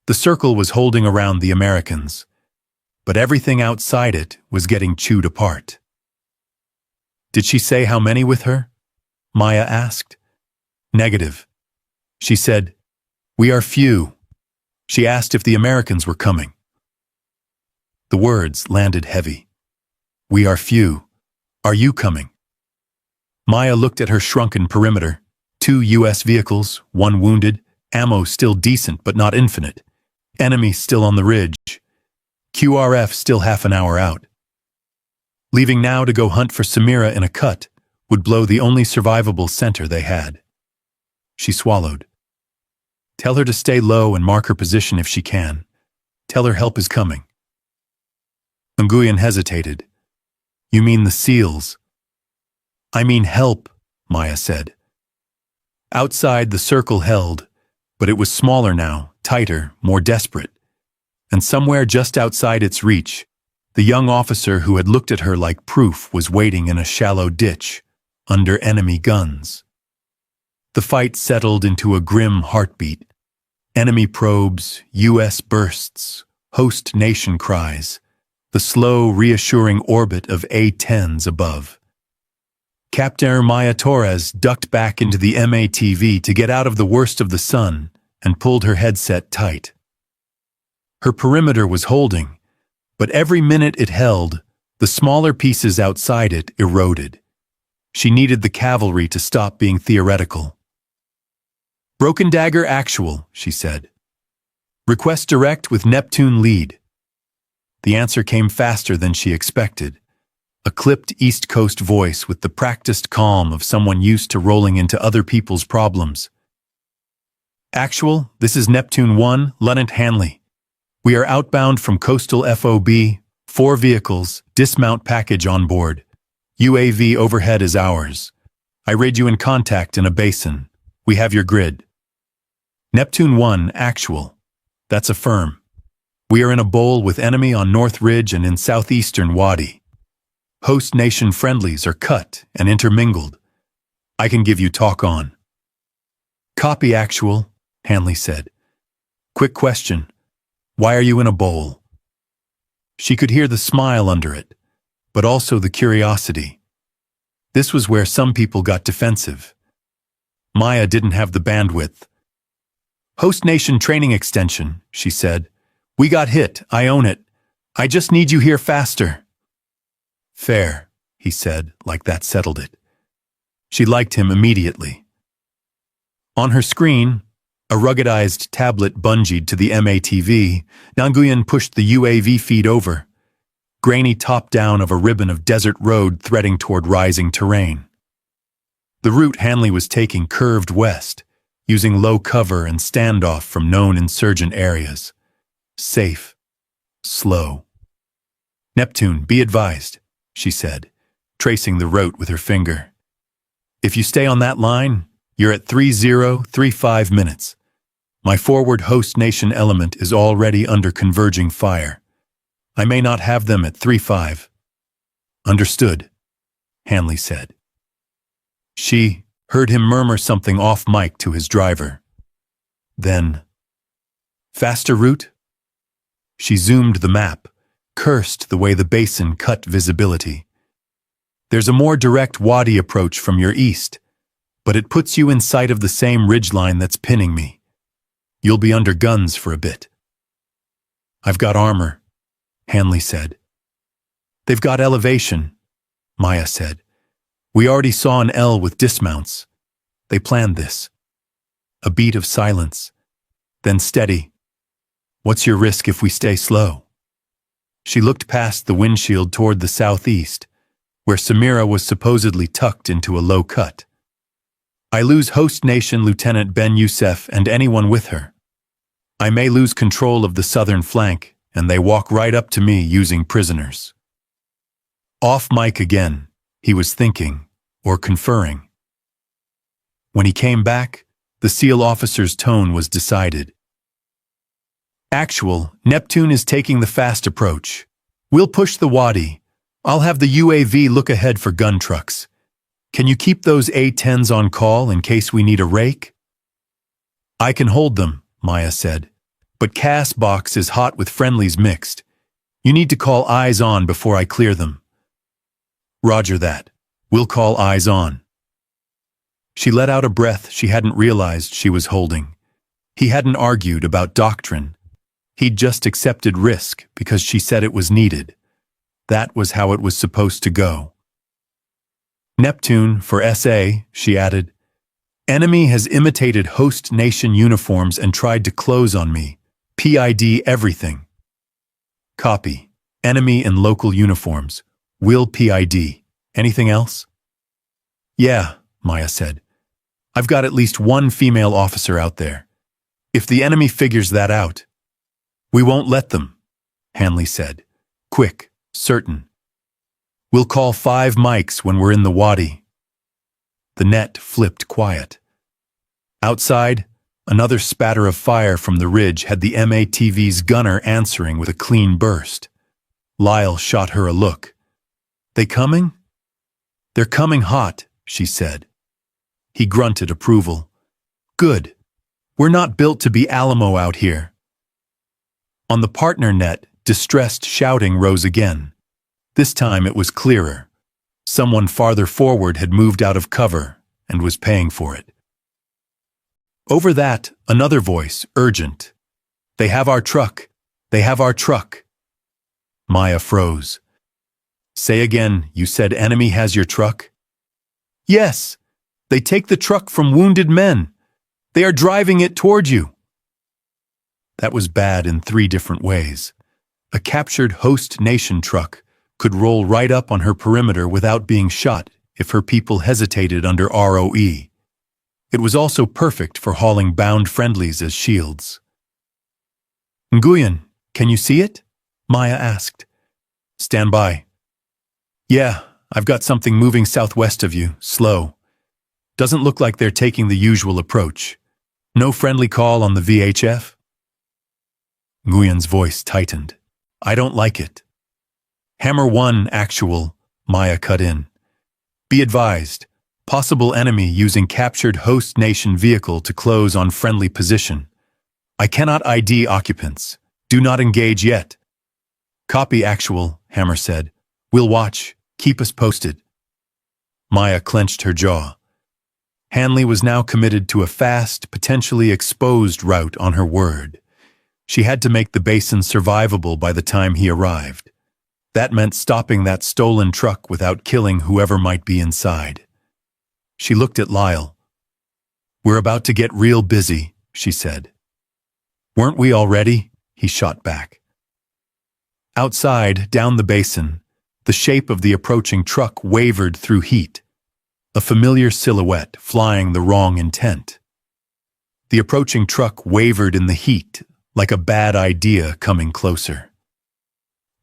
The circle was holding around the Americans, but everything outside it was getting chewed apart. Did she say how many with her? Maya asked. Negative. She said, we are few. She asked if the Americans were coming. The words landed heavy. We are few. Are you coming? Maya looked at her shrunken perimeter. 2 U.S. vehicles, 1 wounded, ammo still decent but not infinite. Enemy still on the ridge. QRF still half an hour out. Leaving now to go hunt for Samira in a cut would blow the only survivable center they had. She swallowed. Tell her to stay low and mark her position if she can. Tell her help is coming. Nguyen hesitated. You mean the SEALs? I mean help, Maya said. Outside, the circle held, but it was smaller now, tighter, more desperate. And somewhere just outside its reach, the young officer who had looked at her like proof was waiting in a shallow ditch, under enemy guns. The fight settled into a grim heartbeat. Enemy probes, U.S. bursts, host nation cries, the slow, reassuring orbit of A-10s above. Captain Maya Torres ducked back into the MATV to get out of the worst of the sun and pulled her headset tight. Her perimeter was holding, but every minute it held, the smaller pieces outside it eroded. She needed the cavalry to stop being theoretical. Broken Dagger actual, she said. Request direct with Neptune lead. The answer came faster than she expected. A clipped East Coast voice with the practiced calm of someone used to rolling into other people's problems. Actual, this is Neptune 1, Lieutenant Hanley. We are outbound from coastal FOB, 4 vehicles, dismount package on board. UAV overhead is ours. I read you in contact in a basin. We have your grid. Neptune 1, actual. That's a firm. We are in a bowl with enemy on North Ridge and in southeastern Wadi. Host nation friendlies are cut and intermingled. I can give you talk on. Copy actual, Hanley said. Quick question. Why are you in a bowl? She could hear the smile under it, but also the curiosity. This was where some people got defensive. Maya didn't have the bandwidth. Host nation training extension, she said. We got hit, I own it. I just need you here faster. Fair, he said, like that settled it. She liked him immediately. On her screen, a ruggedized tablet bungeed to the MATV, Nguyen pushed the UAV feed over, grainy top-down of a ribbon of desert road threading toward rising terrain. The route Hanley was taking curved west, using low cover and standoff from known insurgent areas. Safe. Slow. Neptune, be advised, she said, tracing the route with her finger. If you stay on that line, you're at 3035 minutes. My forward host nation element is already under converging fire. I may not have them at 35. Understood, Hanley said. She heard him murmur something off mic to his driver. Then, faster route? She zoomed the map, cursed the way the basin cut visibility. There's a more direct Wadi approach from your east, but it puts you in sight of the same ridgeline that's pinning me. You'll be under guns for a bit. I've got armor, Hanley said. They've got elevation, Maya said. We already saw an L with dismounts. They planned this. A beat of silence, then steady. What's your risk if we stay slow? She looked past the windshield toward the southeast, where Samira was supposedly tucked into a low cut. I lose host nation Lieutenant Ben Youssef and anyone with her. I may lose control of the southern flank, and they walk right up to me using prisoners. Off mic again, he was thinking, or conferring. When he came back, the SEAL officer's tone was decided. Actual, Neptune is taking the fast approach. We'll push the Wadi. I'll have the UAV look ahead for gun trucks. Can you keep those A-10s on call in case we need a rake? I can hold them, Maya said. But Cass box is hot with friendlies mixed. You need to call eyes on before I clear them. Roger that. We'll call eyes on. She let out a breath she hadn't realized she was holding. He hadn't argued about doctrine. He'd just accepted risk because she said it was needed. That was how it was supposed to go. Neptune, for SA, she added. Enemy has imitated host nation uniforms and tried to close on me. PID everything. Copy. Enemy in local uniforms. Will PID. Anything else? Yeah, Maya said. I've got at least one female officer out there. If the enemy figures that out, we won't let them, Hanley said. Quick, certain. We'll call 5 mics when we're in the Wadi. the net flipped quiet. Outside, another spatter of fire from the ridge had the MATV's gunner answering with a clean burst. Lyle shot her a look. "They coming?" "They're coming hot," she said. He grunted approval. "Good. We're not built to be Alamo out here." On the partner net, distressed shouting rose again. This time it was clearer. Someone farther forward had moved out of cover and was paying for it. Over that, another voice, urgent. "They have our truck. They have our truck." Maya froze. "Say again, you said enemy has your truck?" "Yes. They take the truck from wounded men. They are driving it toward you." That was bad in 3 different ways. A captured host nation truck could roll right up on her perimeter without being shot if her people hesitated under ROE. It was also perfect for hauling bound friendlies as shields. "Nguyen, can you see it?" Maya asked. "Stand by." "Yeah, I've got something moving southwest of you, slow. Doesn't look like they're taking the usual approach. No friendly call on the VHF?" Nguyen's voice tightened. "I don't like it." "Hammer 1, actual," Maya cut in. "Be advised, possible enemy using captured host nation vehicle to close on friendly position. I cannot ID occupants. Do not engage yet." "Copy, actual," Hammer said. "We'll watch. Keep us posted." Maya clenched her jaw. Hanley was now committed to a fast, potentially exposed route on her word. She had to make the basin survivable by the time he arrived. That meant stopping that stolen truck without killing whoever might be inside. She looked at Lyle. "We're about to get real busy," she said. "Weren't we already?" he shot back. Outside, down the basin, the shape of the approaching truck wavered through heat. A familiar silhouette flying the wrong intent. The approaching truck wavered in the heat, like a bad idea coming closer.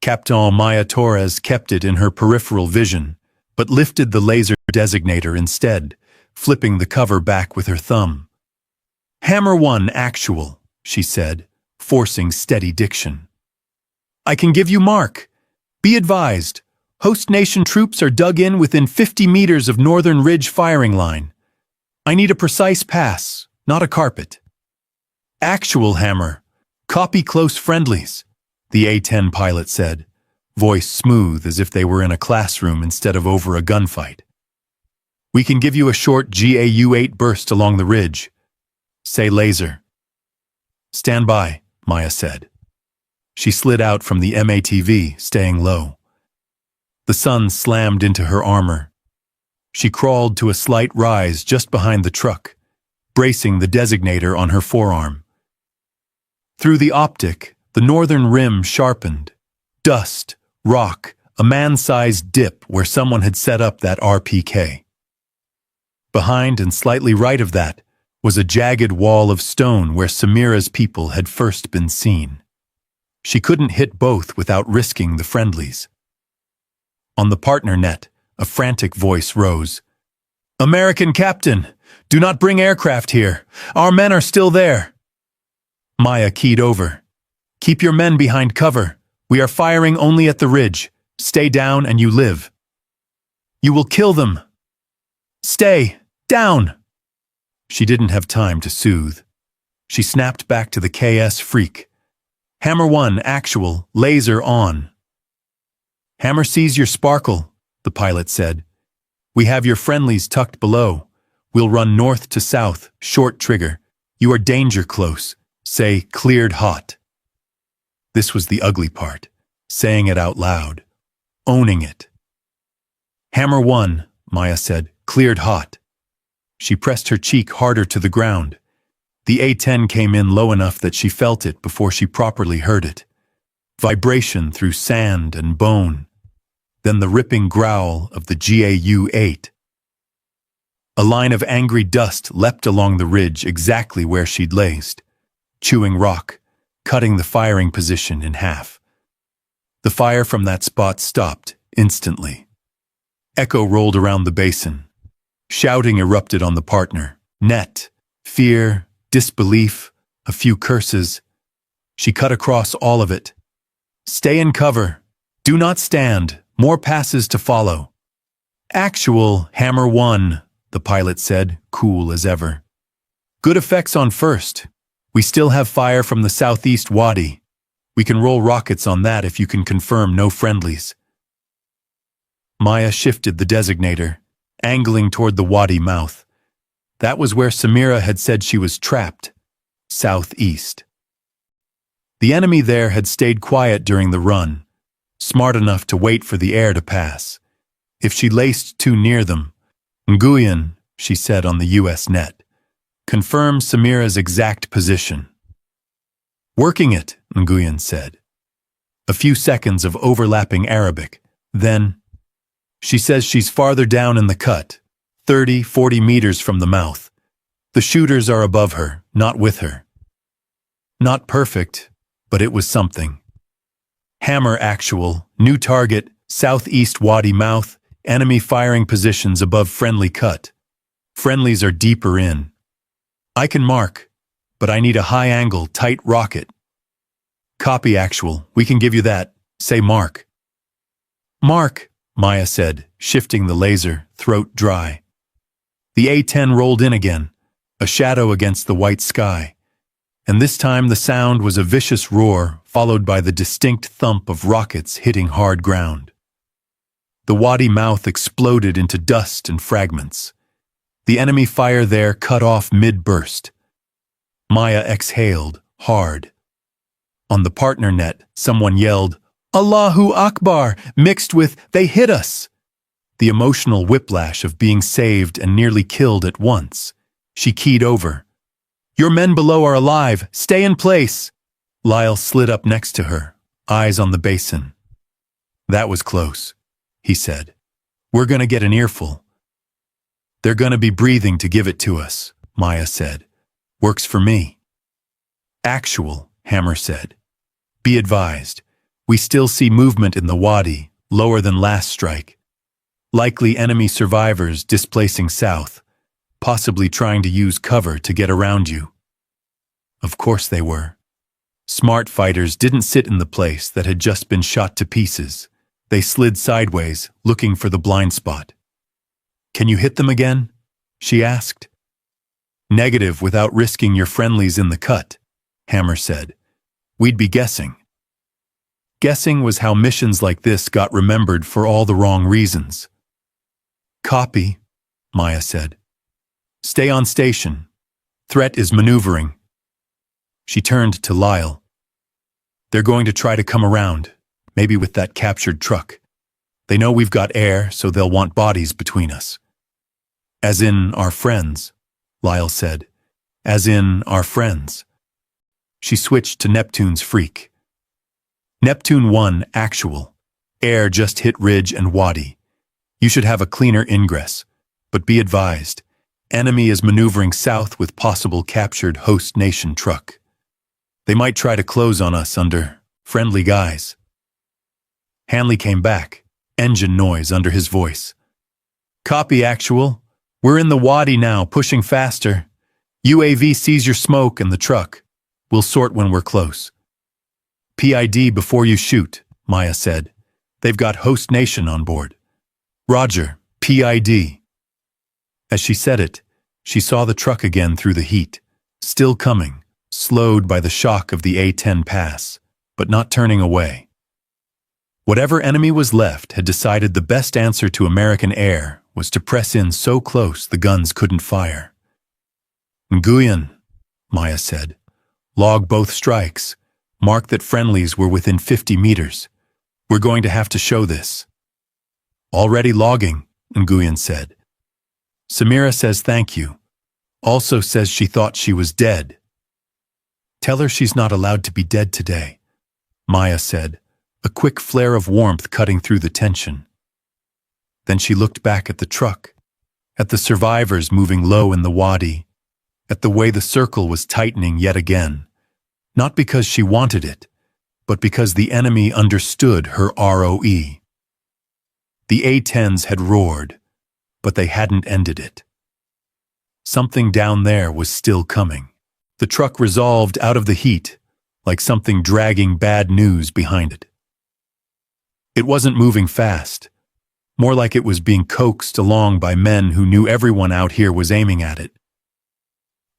Captain Maya Torres kept it in her peripheral vision, but lifted the laser designator instead, flipping the cover back with her thumb. "Hammer 1, actual," she said, forcing steady diction. "I can give you mark. Be advised. Host nation troops are dug in within 50 meters of Northern Ridge firing line. I need a precise pass, not a carpet." "Actual, Hammer. Copy close friendlies," the A-10 pilot said, voice smooth as if they were in a classroom instead of over a gunfight. "We can give you a short GAU-8 burst along the ridge. Say laser." "Stand by," Maya said. She slid out from the MATV, staying low. The sun slammed into her armor. She crawled to a slight rise just behind the truck, bracing the designator on her forearm. Through the optic, the northern rim sharpened. Dust, rock, a man-sized dip where someone had set up that RPK. Behind and slightly right of that was a jagged wall of stone where Samira's people had first been seen. She couldn't hit both without risking the friendlies. On the partner net, a frantic voice rose. "American captain, do not bring aircraft here. Our men are still there." Maya keyed over. "Keep your men behind cover. We are firing only at the ridge. Stay down and you live." "You will kill them." "Stay down." She didn't have time to soothe. She snapped back to the KS freak. "Hammer 1, actual, laser on." "Hammer sees your sparkle," the pilot said. "We have your friendlies tucked below. We'll run north to south, short trigger. You are danger close. Say, cleared hot." This was the ugly part, saying it out loud, owning it. "Hammer 1, Maya said, cleared hot." She pressed her cheek harder to the ground. The A-10 came in low enough that she felt it before she properly heard it. Vibration through sand and bone. Then the ripping growl of the GAU-8. A line of angry dust leapt along the ridge exactly where she'd lazed, chewing rock, cutting the firing position in half. The fire from that spot stopped instantly. Echo rolled around the basin. Shouting erupted on the partner. Net, fear, disbelief, a few curses. She cut across all of it. Stay in cover. Do not stand. More passes to follow. Actual, hammer 1, the pilot said, cool as ever. Good effects on first. We still have fire from the southeast wadi. We can roll rockets on that if you can confirm no friendlies. Maya shifted the designator, angling toward the wadi mouth. That was where Samira had said she was trapped, southeast. The enemy there had stayed quiet during the run, smart enough to wait for the air to pass. If she laced too near them, Nguyen, she said on the U.S. net, confirmed Samira's exact position. Working it, Nguyen said. A few seconds of overlapping Arabic, then, she says she's farther down in the cut, 30, 40 meters from the mouth. The shooters are above her, not with her. Not perfect, but it was something. Hammer actual, new target, southeast wadi mouth, enemy firing positions above friendly cut. Friendlies are deeper in. I can mark, but I need a high-angle, tight rocket. Copy actual, we can give you that. Say mark. Mark, Maya said, shifting the laser, throat dry. The A-10 rolled in again, a shadow against the white sky. And this time the sound was a vicious roar, followed by the distinct thump of rockets hitting hard ground. The wadi mouth exploded into dust and fragments. The enemy fire there cut off mid-burst. Maya exhaled, hard. On the partner net, someone yelled, Allahu Akbar, mixed with, they hit us. The emotional whiplash of being saved and nearly killed at once. She keyed over. Your men below are alive, stay in place. Lyle slid up next to her, eyes on the basin. That was close, he said. We're gonna get an earful. They're gonna be breathing to give it to us, Maya said. Works for me. Actual, Hammer said. Be advised, we still see movement in the wadi, lower than last strike. Likely enemy survivors displacing south, possibly trying to use cover to get around you. Of course they were. Smart fighters didn't sit in the place that had just been shot to pieces. They slid sideways, looking for the blind spot. Can you hit them again? She asked. Negative without risking your friendlies in the cut, Hammer said. We'd be guessing. Guessing was how missions like this got remembered for all the wrong reasons. Copy, Maya said. Stay on station. Threat is maneuvering. She turned to Lyle. They're going to try to come around, maybe with that captured truck. They know we've got air, so they'll want bodies between us. As in our friends, Lyle said. As in our friends. She switched to Neptune's freak. Neptune 1 actual. Air just hit ridge and wadi. You should have a cleaner ingress, but be advised. Enemy is maneuvering south with possible captured host nation truck. They might try to close on us under friendly guise. Hanley came back, engine noise under his voice. Copy actual. We're in the wadi now, pushing faster. UAV sees your smoke and the truck. We'll sort when we're close. PID before you shoot, Maya said. They've got host nation on board. Roger, PID. As she said it, she saw the truck again through the heat, still coming, slowed by the shock of the A-10 pass, but not turning away. Whatever enemy was left had decided the best answer to American air was to press in so close the guns couldn't fire. Nguyen, Maya said. Log both strikes. Mark that friendlies were within 50 meters. We're going to have to show this. Already logging, Nguyen said. Samira says thank you. Also says she thought she was dead. Tell her she's not allowed to be dead today, Maya said, a quick flare of warmth cutting through the tension. Then she looked back at the truck, at the survivors moving low in the wadi, at the way the circle was tightening yet again. Not because she wanted it, but because the enemy understood her ROE. The A-10s had roared, but they hadn't ended it. Something down there was still coming. The truck resolved out of the heat, like something dragging bad news behind it. It wasn't moving fast, more like it was being coaxed along by men who knew everyone out here was aiming at it.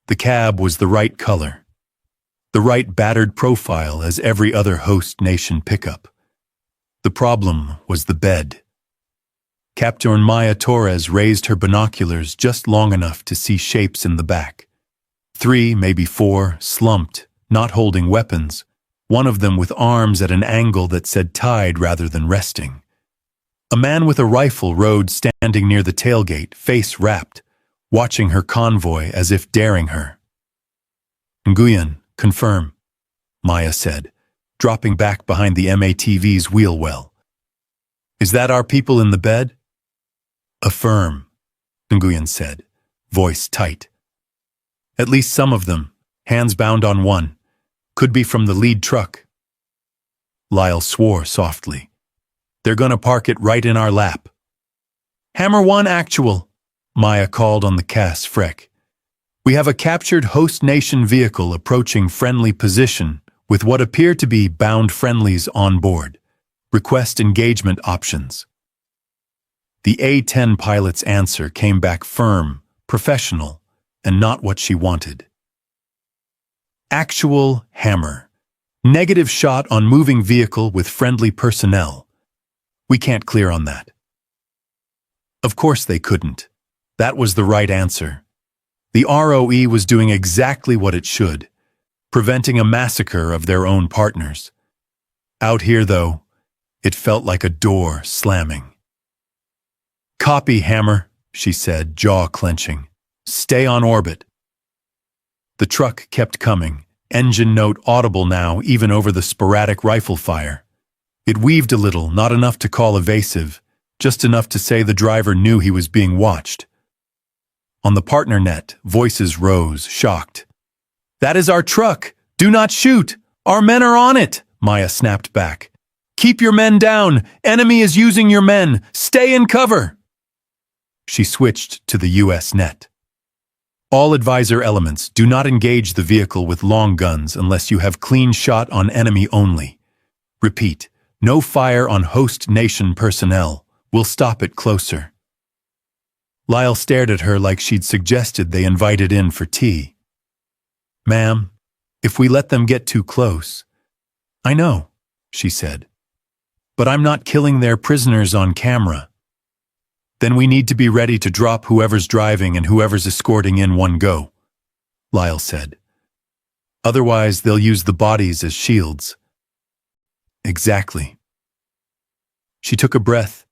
The cab was the right color, the right battered profile as every other host nation pickup. The problem was the bed. Captain Maya Torres raised her binoculars just long enough to see shapes in the back. 3, maybe 4, slumped, not holding weapons, one of them with arms at an angle that said tied rather than resting. A man with a rifle rode standing near the tailgate, face wrapped, watching her convoy as if daring her. "Nguyen, confirm," Maya said, dropping back behind the MATV's wheel well. "Is that our people in the bed?" "Affirm," Nguyen said, voice tight. "At least some of them, hands bound on one, could be from the lead truck." Lyle swore softly. "They're gonna park it right in our lap." "Hammer 1 actual," Maya called on the Cass Freck. "We have a captured host nation vehicle approaching friendly position with what appear to be bound friendlies on board. Request engagement options." The A-10 pilot's answer came back firm, professional, and not what she wanted. "Actual hammer. Negative shot on moving vehicle with friendly personnel. We can't clear on that." Of course they couldn't. That was the right answer. The ROE was doing exactly what it should, preventing a massacre of their own partners. Out here, though, it felt like a door slamming. "Copy, Hammer," she said, jaw clenching. "Stay on orbit." The truck kept coming, engine note audible now even over the sporadic rifle fire. It weaved a little, not enough to call evasive, just enough to say the driver knew he was being watched. On the partner net, voices rose, shocked. "That is our truck! Do not shoot! Our men are on it!" Maya snapped back. "Keep your men down! Enemy is using your men! Stay in cover!" She switched to the U.S. net. "All advisor elements, do not engage the vehicle with long guns unless you have clean shot on enemy only. Repeat, no fire on host nation personnel. We'll stop it closer." Lyle stared at her like she'd suggested they invited in for tea. "Ma'am, if we let them get too close—" "I know," she said. "But I'm not killing their prisoners on camera." "Then we need to be ready to drop whoever's driving and whoever's escorting in one go," Lyle said. "Otherwise, they'll use the bodies as shields." "Exactly." She took a breath,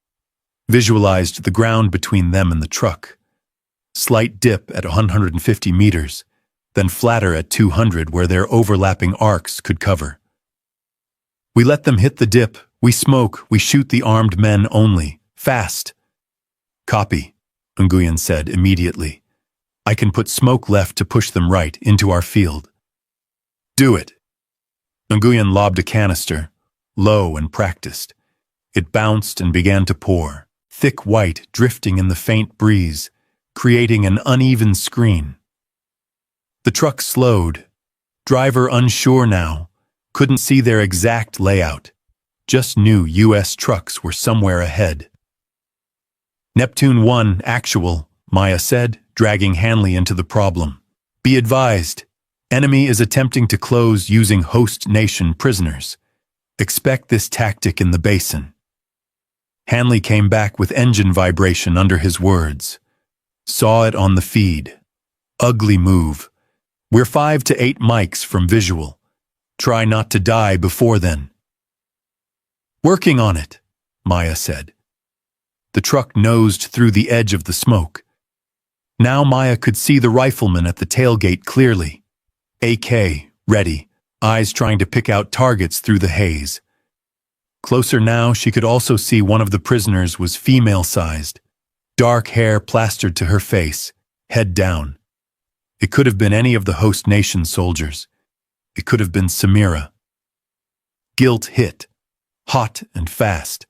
visualized the ground between them and the truck. Slight dip at 150 meters, then flatter at 200 where their overlapping arcs could cover. "We let them hit the dip, we smoke, we shoot the armed men only. Fast." "Copy," Nguyen said immediately. "I can put smoke left to push them right into our field." "Do it." Nguyen lobbed a canister, low and practiced. It bounced and began to pour, thick white drifting in the faint breeze, creating an uneven screen. The truck slowed. Driver unsure now, couldn't see their exact layout, just knew U.S. trucks were somewhere ahead. "Neptune 1, actual," Maya said, dragging Hanley into the problem. "Be advised, enemy is attempting to close using host nation prisoners. Expect this tactic in the basin." Hanley came back with engine vibration under his words. "Saw it on the feed. Ugly move. We're 5 to 8 mics from visual. Try not to die before then." "Working on it," Maya said. The truck nosed through the edge of the smoke. Now Maya could see the rifleman at the tailgate clearly. AK, ready, eyes trying to pick out targets through the haze. Closer now, she could also see one of the prisoners was female-sized. Dark hair plastered to her face, head down. It could have been any of the host nation soldiers. It could have been Samira. Guilt hit, hot and fast.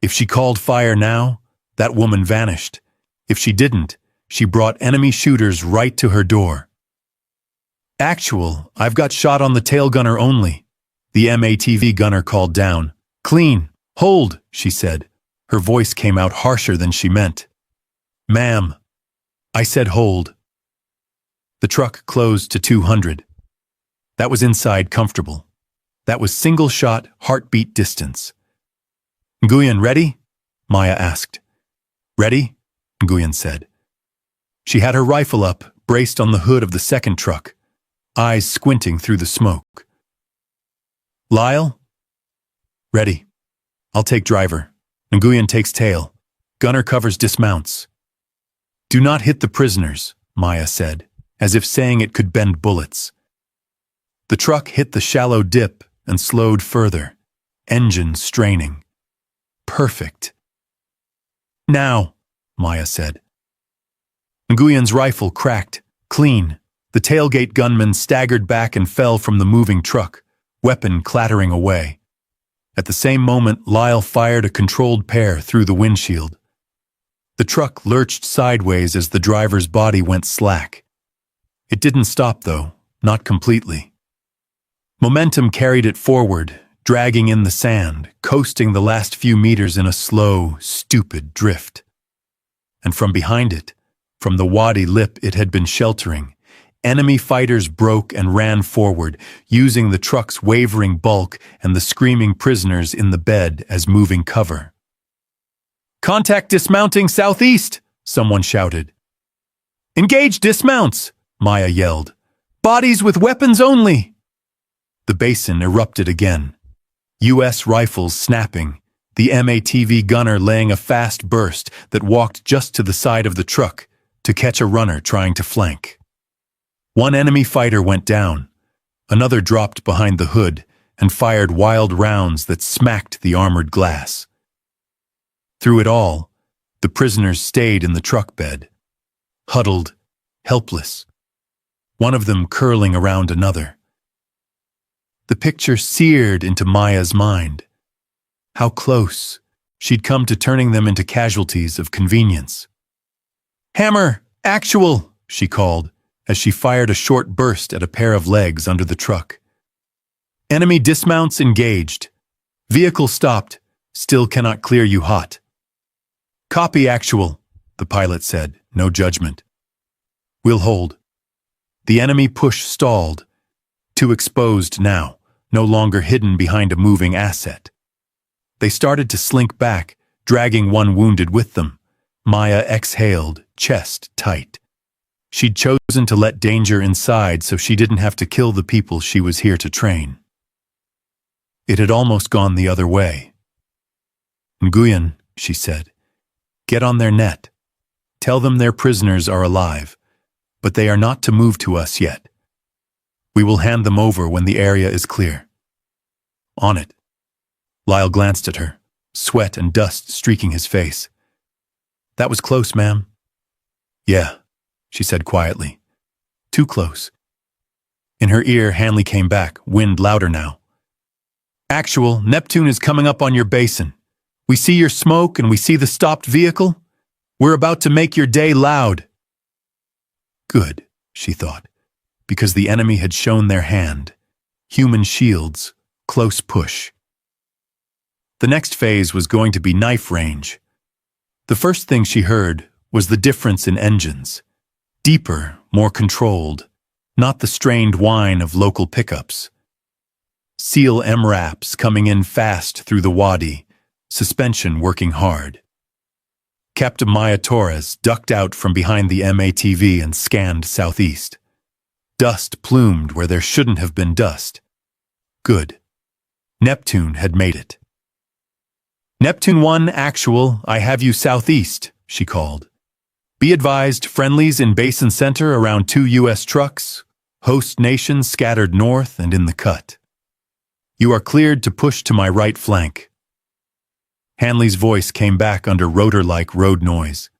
If she called fire now, that woman vanished, If she didn't, she brought enemy shooters right to her door. Actual, I've got shot on the tail gunner only, the MATV gunner called down. Clean, hold, she said. Her voice came out harsher than she meant. Ma'am, I said hold. The truck closed to 200. That was inside comfortable. That was single-shot, heartbeat distance. Nguyen, ready? Maya asked. Ready? Nguyen said. She had her rifle up, braced on the hood of the second truck, eyes squinting through the smoke. Lyle? Ready. I'll take driver. Nguyen takes tail. Gunner covers dismounts. Do not hit the prisoners, Maya said, as if saying it could bend bullets. The truck hit the shallow dip and slowed further, engine straining. Perfect. Now, Maya said. Nguyen's rifle cracked, clean. The tailgate gunman staggered back and fell from the moving truck, weapon clattering away. At the same moment, Lyle fired a controlled pair through the windshield. The truck lurched sideways as the driver's body went slack. It didn't stop, though, not completely. Momentum carried it forward, dragging in the sand, coasting the last few meters in a slow, stupid drift. And from behind it, from the wadi lip it had been sheltering, enemy fighters broke and ran forward, using the truck's wavering bulk and the screaming prisoners in the bed as moving cover. Contact dismounting southeast, someone shouted. Engage dismounts, Maya yelled. Bodies with weapons only. The basin erupted again. U.S. rifles snapping, the MATV gunner laying a fast burst that walked just to the side of the truck to catch a runner trying to flank. One enemy fighter went down. Another dropped behind the hood and fired wild rounds that smacked the armored glass. Through it all, the prisoners stayed in the truck bed, huddled, helpless, one of them curling around another. The picture seared into Maya's mind. How close she'd come to turning them into casualties of convenience. Hammer, actual, she called, as she fired a short burst at a pair of legs under the truck. Enemy dismounts engaged. Vehicle stopped, still cannot clear you hot. Copy actual, the pilot said, no judgment. We'll hold. The enemy push stalled, too exposed now, no longer hidden behind a moving asset. They started to slink back, dragging one wounded with them. Maya exhaled, chest tight. She'd chosen to let danger inside so she didn't have to kill the people she was here to train. It had almost gone the other way. Nguyen, she said, get on their net. Tell them their prisoners are alive, but they are not to move to us yet. We will hand them over when the area is clear. On it. Lyle glanced at her, sweat and dust streaking his face. That was close, ma'am. Yeah, she said quietly. Too close. In her ear, Hanley came back, wind louder now. Actual, Neptune is coming up on your basin. We see your smoke and we see the stopped vehicle. We're about to make your day loud. Good, she thought, because the enemy had shown their hand. Human shields, close push. The next phase was going to be knife range. The first thing she heard was the difference in engines. Deeper, more controlled, not the strained whine of local pickups. Seal MRAPs coming in fast through the wadi, suspension working hard. Captain Maya Torres ducked out from behind the MATV and scanned southeast. Dust plumed where there shouldn't have been dust. Good. Neptune had made it. Neptune 1 actual, I have you southeast, she called. Be advised, friendlies in Basin Center around 2 U.S. trucks, host nations scattered north and in the cut. You are cleared to push to my right flank. Hanley's voice came back under rotor-like road noise.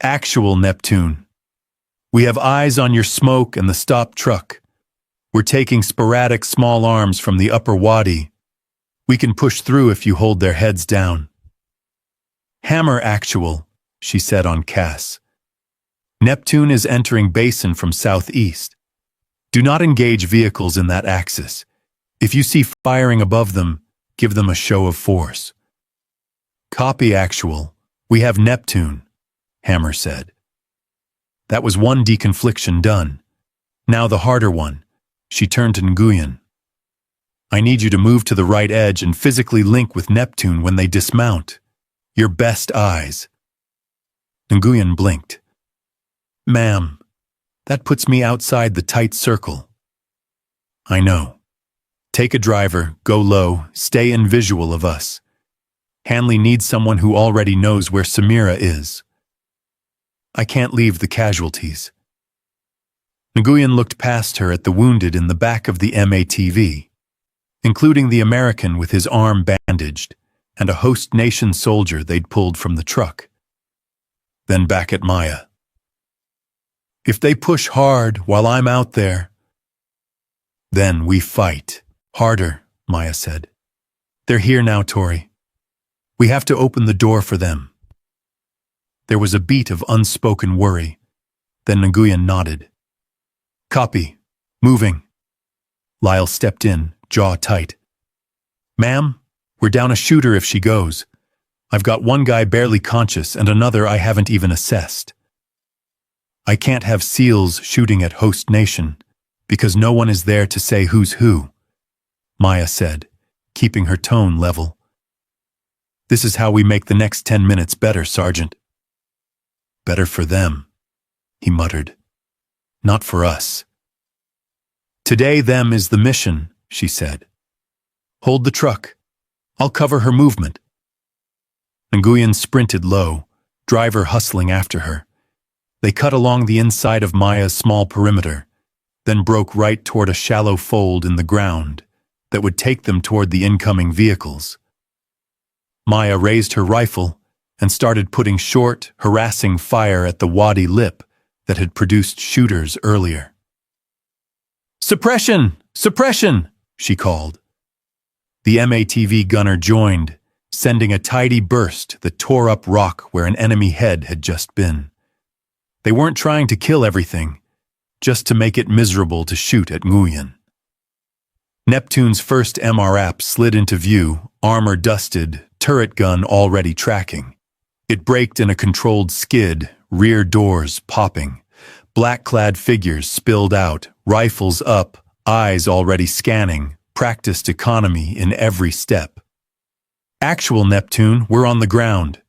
Actual Neptune. We have eyes on your smoke and the stopped truck. We're taking sporadic small arms from the upper wadi. We can push through if you hold their heads down. Hammer actual, she said on Cass. Neptune is entering basin from southeast. Do not engage vehicles in that axis. If you see firing above them, give them a show of force. Copy actual. We have Neptune, Hammer said. That was one deconfliction done. Now the harder one. She turned to Nguyen. I need you to move to the right edge and physically link with Neptune when they dismount. Your best eyes. Nguyen blinked. Ma'am, that puts me outside the tight circle. I know. Take a driver, go low, stay in visual of us. Hanley needs someone who already knows where Samira is. I can't leave the casualties. Nguyen looked past her at the wounded in the back of the MATV, including the American with his arm bandaged and a host nation soldier they'd pulled from the truck. Then back at Maya. If they push hard while I'm out there, then we fight. Harder, Maya said. They're here now, Tori. We have to open the door for them. There was a beat of unspoken worry. Then Nguyen nodded. Copy. Moving. Lyle stepped in, jaw tight. Ma'am, we're down a shooter if she goes. I've got one guy barely conscious and another I haven't even assessed. I can't have SEALs shooting at host nation, because no one is there to say who's who, Maya said, keeping her tone level. This is how we make the next 10 minutes better, Sergeant. Better for them, he muttered. Not for us. Today them is the mission, she said. Hold the truck. I'll cover her movement. Nguyen sprinted low, driver hustling after her. They cut along the inside of Maya's small perimeter, then broke right toward a shallow fold in the ground that would take them toward the incoming vehicles. Maya raised her rifle and started putting short, harassing fire at the wadi lip that had produced shooters earlier. Suppression! Suppression! She called. The MATV gunner joined, sending a tidy burst that tore up rock where an enemy head had just been. They weren't trying to kill everything, just to make it miserable to shoot at Nguyen. Neptune's first MRAP slid into view, armor dusted, turret gun already tracking. It braked in a controlled skid, rear doors popping. Black-clad figures spilled out, rifles up, eyes already scanning, practiced economy in every step. Actual Neptune, we're on the ground,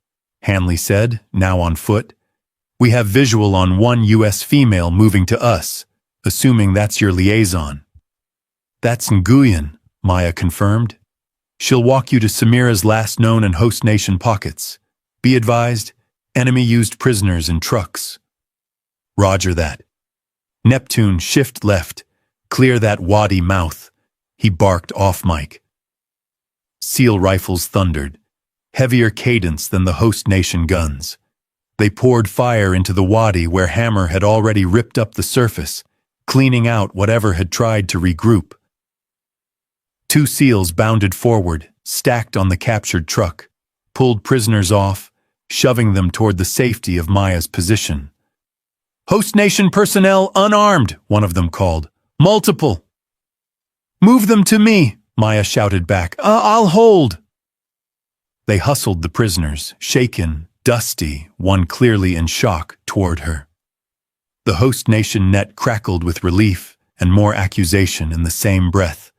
Hanley said, now on foot. We have visual on one U.S. female moving to us, assuming that's your liaison. That's Nguyen, Maya confirmed. She'll walk you to Samira's last known and host nation pockets. Be advised, enemy used prisoners in trucks. Roger that. Neptune, shift left. Clear that wadi mouth. He barked off mic. SEAL rifles thundered, heavier cadence than the host nation guns. They poured fire into the wadi where Hammer had already ripped up the surface, cleaning out whatever had tried to regroup. Two SEALs bounded forward, stacked on the captured truck, pulled prisoners off, shoving them toward the safety of Maya's position. Host nation personnel unarmed, one of them called. Multiple. Move them to me, Maya shouted back. I'll hold. They hustled the prisoners, shaken, dusty, one clearly in shock, toward her. The host nation net crackled with relief and more accusation in the same breath.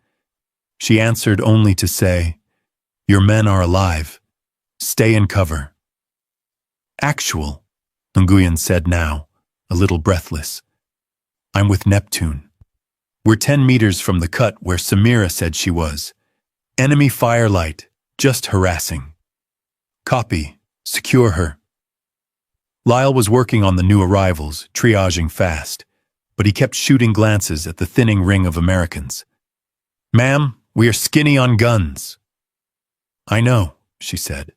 She answered only to say, Your men are alive. Stay in cover. Actual, Nguyen said now, a little breathless. I'm with Neptune. We're 10 meters from the cut where Samira said she was. Enemy firelight, just harassing. Copy. Secure her. Lyle was working on the new arrivals, triaging fast, but he kept shooting glances at the thinning ring of Americans. Ma'am, we are skinny on guns. I know, she said.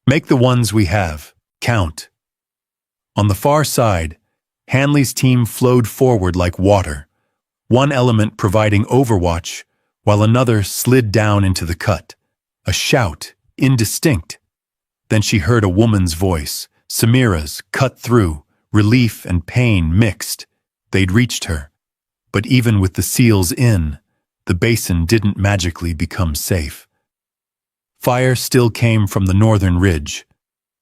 Make the ones we have count. On the far side, Hanley's team flowed forward like water, one element providing overwatch while another slid down into the cut. A shout, indistinct. Then she heard a woman's voice, Samira's cut through, relief and pain mixed. They'd reached her. But even with the seals in, the basin didn't magically become safe. Fire still came from the northern ridge.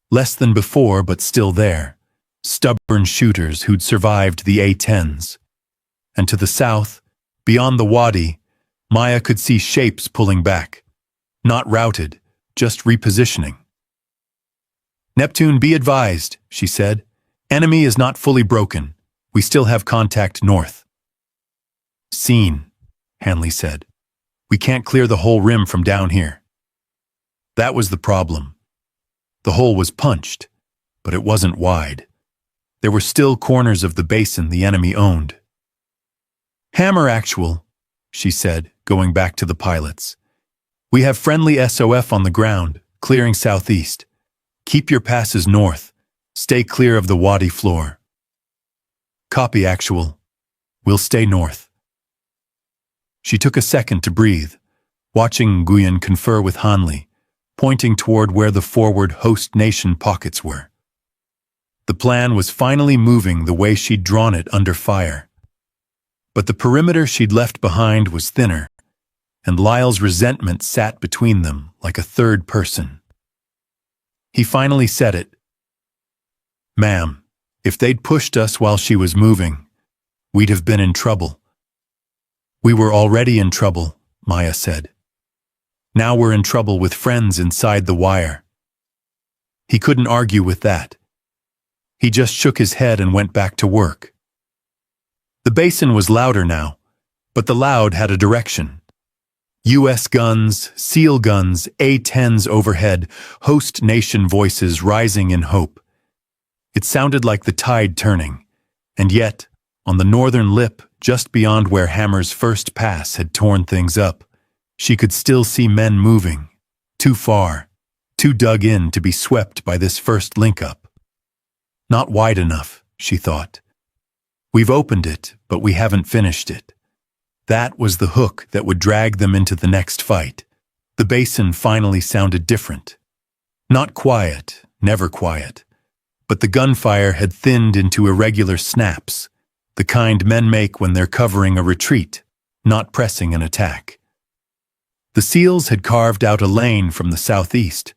Less than before, but still there. Stubborn shooters who'd survived the A-10s. And to the south, beyond the wadi, Maya could see shapes pulling back. Not routed, just repositioning. "Neptune, be advised," she said. "Enemy is not fully broken. We still have contact north." "Seen," Hanley said. "We can't clear the whole rim from down here." That was the problem. The hole was punched, but it wasn't wide. There were still corners of the basin the enemy owned. "Hammer actual," she said, going back to the pilots. "We have friendly SOF on the ground, clearing southeast. Keep your passes north. Stay clear of the wadi floor." "Copy actual. We'll stay north." She took a second to breathe, watching Nguyen confer with Hanley, pointing toward where the forward host nation pockets were. The plan was finally moving the way she'd drawn it under fire. But the perimeter she'd left behind was thinner, and Lyle's resentment sat between them like a third person. He finally said it. "Ma'am, if they'd pushed us while she was moving, we'd have been in trouble." "We were already in trouble," Maya said. "Now we're in trouble with friends inside the wire." He couldn't argue with that. He just shook his head and went back to work. The basin was louder now, but the loud had a direction. U.S. guns, SEAL guns, A-10s overhead, host nation voices rising in hope. It sounded like the tide turning, and yet, on the northern lip, just beyond where Hammer's first pass had torn things up, she could still see men moving, too far, too dug in to be swept by this first link-up. Not wide enough, she thought. We've opened it, but we haven't finished it. That was the hook that would drag them into the next fight. The basin finally sounded different. Not quiet, never quiet. But the gunfire had thinned into irregular snaps, the kind men make when they're covering a retreat, not pressing an attack. The SEALs had carved out a lane from the southeast.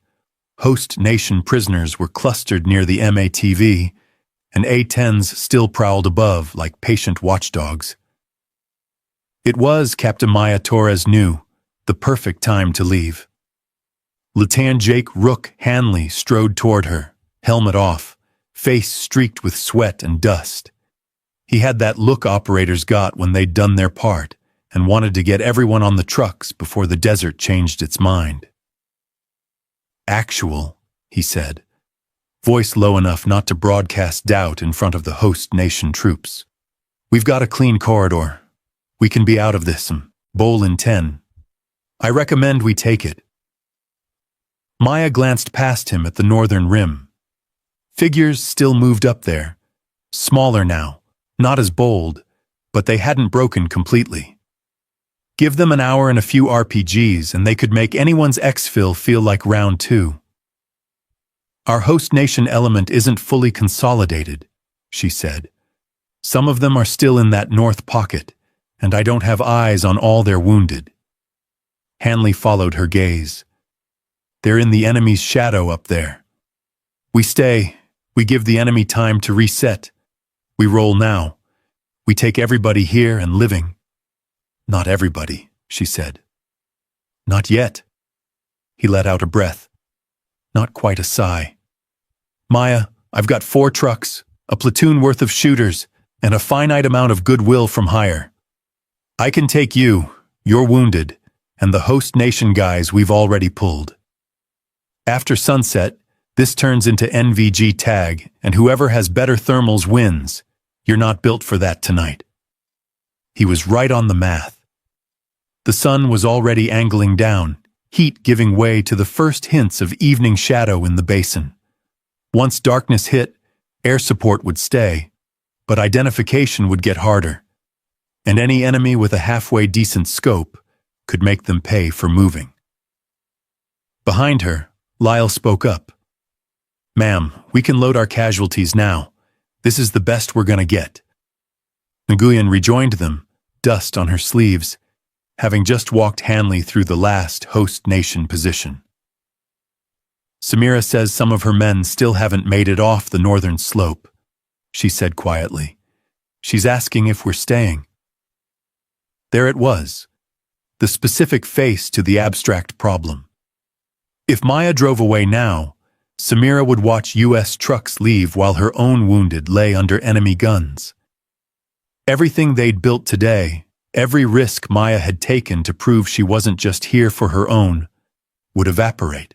Host nation prisoners were clustered near the MATV, and A-10s still prowled above like patient watchdogs. It was, Captain Maya Torres knew, the perfect time to leave. Lieutenant Jake Rook Hanley strode toward her, helmet off, face streaked with sweat and dust. He had that look operators got when they'd done their part and wanted to get everyone on the trucks before the desert changed its mind. "Actual," he said, voice low enough not to broadcast doubt in front of the host nation troops. "We've got a clean corridor. We can be out of this, bowl in 10. I recommend we take it." Maya glanced past him at the northern rim. Figures still moved up there, smaller now, not as bold, but they hadn't broken completely. Give them an hour and a few RPGs and they could make anyone's exfil feel like round 2. "Our host nation element isn't fully consolidated," she said. "Some of them are still in that north pocket, and I don't have eyes on all their wounded." Hanley followed her gaze. "They're in the enemy's shadow up there. We stay, we give the enemy time to reset. We roll now. We take everybody here and living." "Not everybody," she said. "Not yet." He let out a breath. Not quite a sigh. "Maya, I've got 4 trucks, a platoon worth of shooters, and a finite amount of goodwill from hire. I can take you, you're wounded, and the host nation guys we've already pulled. After sunset, this turns into NVG tag, and whoever has better thermals wins. You're not built for that tonight." He was right on the math. The sun was already angling down, heat giving way to the first hints of evening shadow in the basin. Once darkness hit, air support would stay, but identification would get harder, and any enemy with a halfway decent scope could make them pay for moving. Behind her, Lyle spoke up. Ma'am, we can load our casualties now. This is the best we're gonna get. Nguyen rejoined them, dust on her sleeves, having just walked Hanley through the last host nation position. Samira says some of her men still haven't made it off the northern slope, she said quietly. She's asking if we're staying. There it was, the specific face to the abstract problem. If Maya drove away now, Samira would watch U.S. trucks leave while her own wounded lay under enemy guns. Everything they'd built today, every risk Maya had taken to prove she wasn't just here for her own, would evaporate.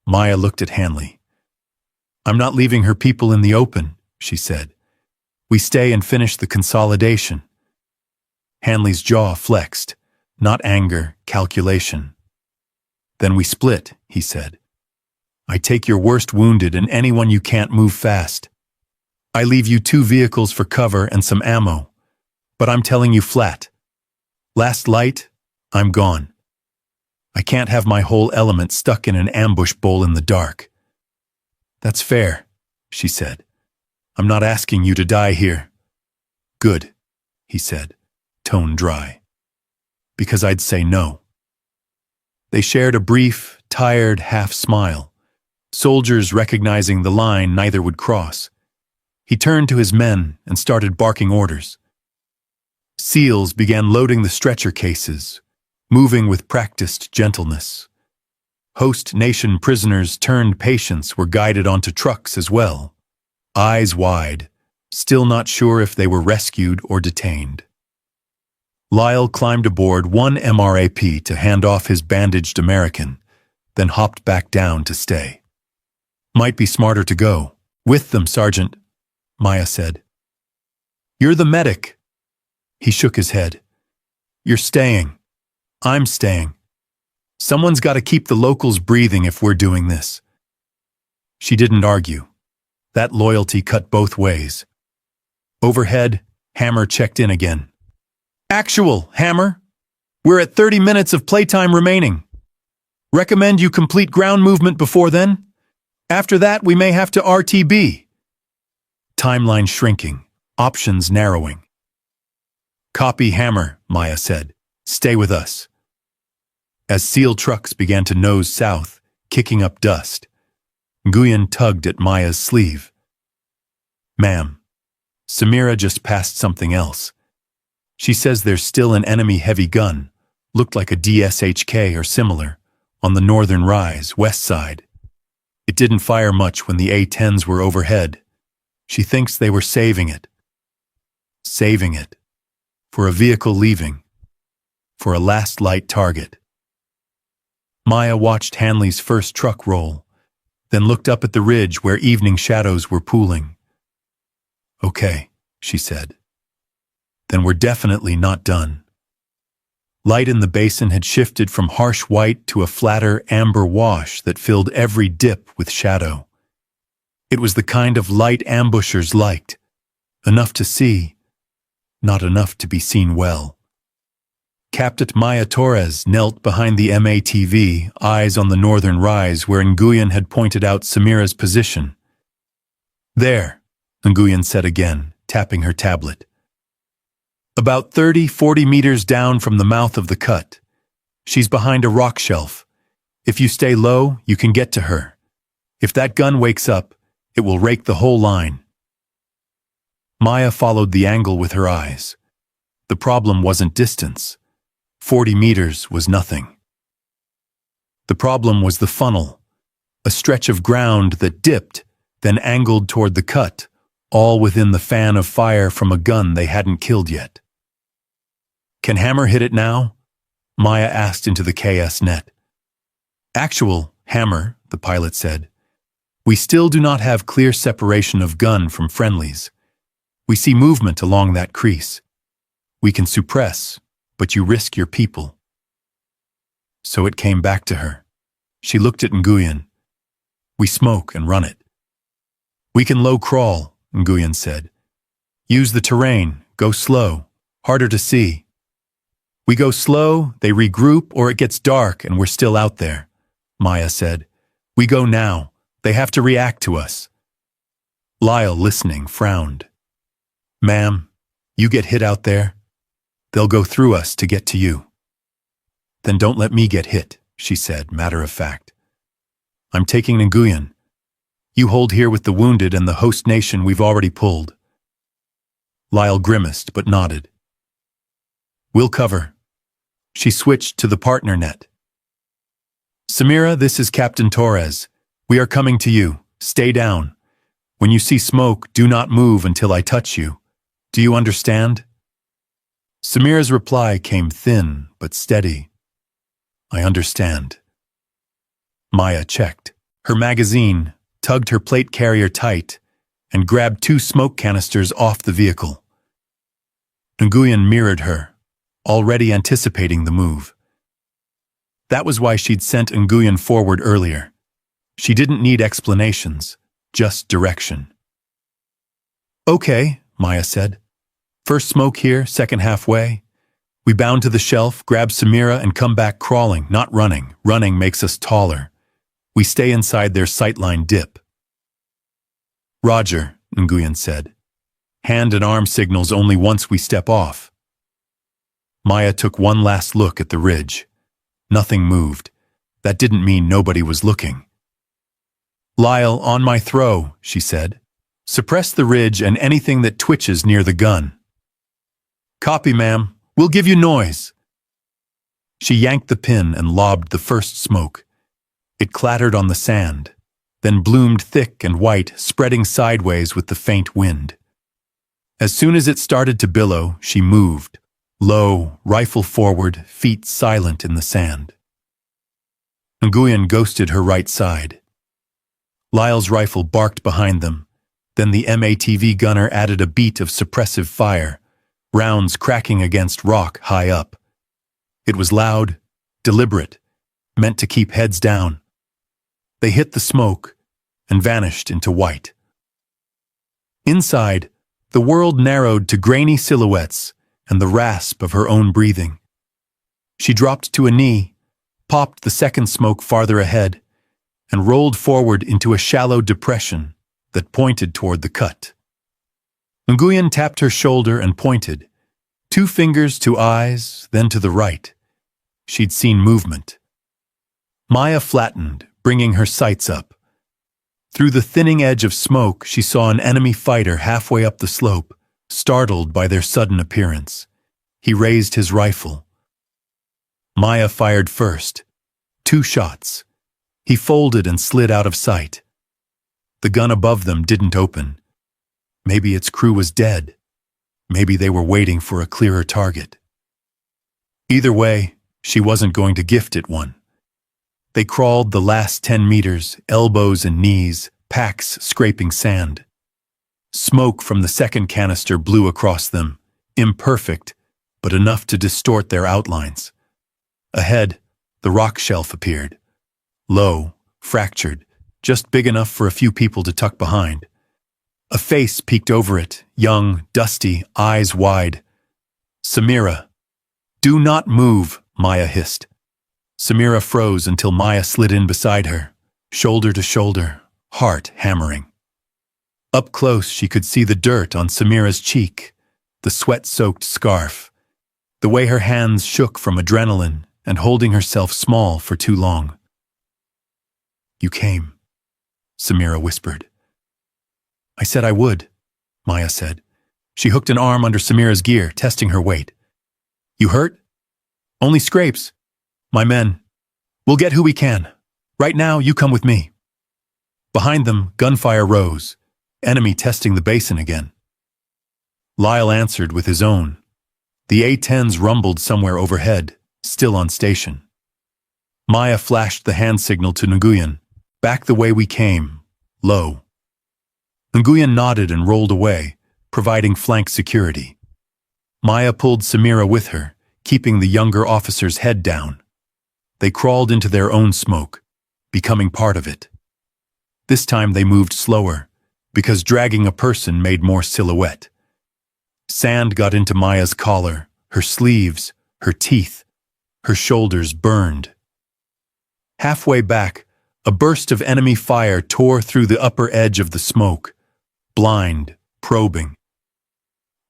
Maya looked at Hanley. I'm not leaving her people in the open, she said. We stay and finish the consolidation. Hanley's jaw flexed, not anger, calculation. Then we split, he said. I take your worst wounded and anyone you can't move fast. I leave you 2 vehicles for cover and some ammo. But I'm telling you flat. Last light, I'm gone. I can't have my whole element stuck in an ambush bowl in the dark. That's fair, she said. I'm not asking you to die here. Good, he said, tone dry. Because I'd say no. They shared a brief, tired half-smile. Soldiers recognizing the line neither would cross. He turned to his men and started barking orders. SEALs began loading the stretcher cases, moving with practiced gentleness. Host nation prisoners turned patients were guided onto trucks as well, eyes wide, still not sure if they were rescued or detained. Lyle climbed aboard one MRAP to hand off his bandaged American, then hopped back down to stay. Might be smarter to go. With them, Sergeant, Maya said. You're the medic. He shook his head. You're staying. I'm staying. Someone's got to keep the locals breathing if we're doing this. She didn't argue. That loyalty cut both ways. Overhead, Hammer checked in again. Actual, Hammer. We're at 30 minutes of playtime remaining. Recommend you complete ground movement before then? After that, we may have to RTB. Timeline shrinking, options narrowing. Copy, Hammer, Maya said. Stay with us. As SEAL trucks began to nose south, kicking up dust, Nguyen tugged at Maya's sleeve. Ma'am, Samira just passed something else. She says there's still an enemy heavy gun, looked like a DSHK or similar, on the northern rise, west side. It didn't fire much when the A-10s were overhead. She thinks they were saving it. Saving it. For a vehicle leaving. For a last light target. Maya watched Hanley's first truck roll, then looked up at the ridge where evening shadows were pooling. Okay, she said. Then we're definitely not done. Light in the basin had shifted from harsh white to a flatter amber wash that filled every dip with shadow. It was the kind of light ambushers liked. Enough to see, not enough to be seen well. Captain Maya Torres knelt behind the MATV, eyes on the northern rise where Nguyen had pointed out Samira's position. There, Nguyen said again, tapping her tablet. About 30-40 meters down from the mouth of the cut. She's behind a rock shelf. If you stay low, you can get to her. If that gun wakes up, it will rake the whole line. Maya followed the angle with her eyes. The problem wasn't distance. 40 meters was nothing. The problem was the funnel, a stretch of ground that dipped, then angled toward the cut, all within the fan of fire from a gun they hadn't killed yet. Can Hammer hit it now? Maya asked into the KS net. Actual, Hammer, the pilot said. We still do not have clear separation of gun from friendlies. We see movement along that crease. We can suppress, but you risk your people. So it came back to her. She looked at Nguyen. We smoke and run it. We can low crawl, Nguyen said. Use the terrain, go slow, harder to see. We go slow, they regroup, or it gets dark and we're still out there, Maya said. We go now, They have to react to us. Lyle, listening, frowned. Ma'am, you get hit out there? They'll go through us to get to you. Then don't let me get hit, she said, matter of fact. I'm taking Nguyen. You hold here with the wounded and the host nation we've already pulled. Lyle grimaced but nodded. We'll cover. She switched to the partner net. Samira, this is Captain Torres. We are coming to you. Stay down. When you see smoke, do not move until I touch you. Do you understand? Samira's reply came thin but steady. I understand. Maya checked. Her magazine, tugged her plate carrier tight, and grabbed 2 smoke canisters off the vehicle. Nguyen mirrored her, already anticipating the move. That was why she'd sent Nguyen forward earlier. She didn't need explanations, just direction. Okay, Maya said. First smoke here, second halfway. We bound to the shelf, grab Samira, and come back crawling, not running. Running makes us taller. We stay inside their sightline dip. Roger, Nguyen said. Hand and arm signals only once we step off. Maya took one last look at the ridge. Nothing moved. That didn't mean nobody was looking. Lyle, on my throw, she said. Suppress the ridge and anything that twitches near the gun. Copy, ma'am. We'll give you noise. She yanked the pin and lobbed the first smoke. It clattered on the sand, then bloomed thick and white, spreading sideways with the faint wind. As soon as it started to billow, she moved, low, rifle forward, feet silent in the sand. Nguyen ghosted her right side. Lyle's rifle barked behind them. Then the MATV gunner added a beat of suppressive fire, rounds cracking against rock high up. It was loud, deliberate, meant to keep heads down. They hit the smoke and vanished into white. Inside, the world narrowed to grainy silhouettes and the rasp of her own breathing. She dropped to a knee, popped the second smoke farther ahead, and rolled forward into a shallow depression that pointed toward the cut. Nguyen tapped her shoulder and pointed, 2 fingers to eyes, then to the right. She'd seen movement. Maya flattened, bringing her sights up. Through the thinning edge of smoke, she saw an enemy fighter halfway up the slope, startled by their sudden appearance. He raised his rifle. Maya fired first. 2 shots. He folded and slid out of sight. The gun above them didn't open. Maybe its crew was dead. Maybe they were waiting for a clearer target. Either way, she wasn't going to gift it one. They crawled the last 10 meters, elbows and knees, packs scraping sand. Smoke from the second canister blew across them, imperfect, but enough to distort their outlines. Ahead, the rock shelf appeared. Low, fractured, just big enough for a few people to tuck behind. A face peeked over it, young, dusty, eyes wide. Samira. Do not move, Maya hissed. Samira froze until Maya slid in beside her, shoulder to shoulder, heart hammering. Up close, she could see the dirt on Samira's cheek, the sweat-soaked scarf, the way her hands shook from adrenaline and holding herself small for too long. You came, Samira whispered. I said I would, Maya said. She hooked an arm under Samira's gear, testing her weight. You hurt? Only scrapes. My men. We'll get who we can. Right now, you come with me. Behind them, gunfire rose, enemy testing the basin again. Lyle answered with his own. The A-10s rumbled somewhere overhead, still on station. Maya flashed the hand signal to Nguyen. Back the way we came, low. Nguyen nodded and rolled away, providing flank security. Maya pulled Samira with her, keeping the younger officer's head down. They crawled into their own smoke, becoming part of it. This time they moved slower, because dragging a person made more silhouette. Sand got into Maya's collar, her sleeves, her teeth. Her shoulders burned. Halfway back, A burst of enemy fire tore through the upper edge of the smoke, blind, probing.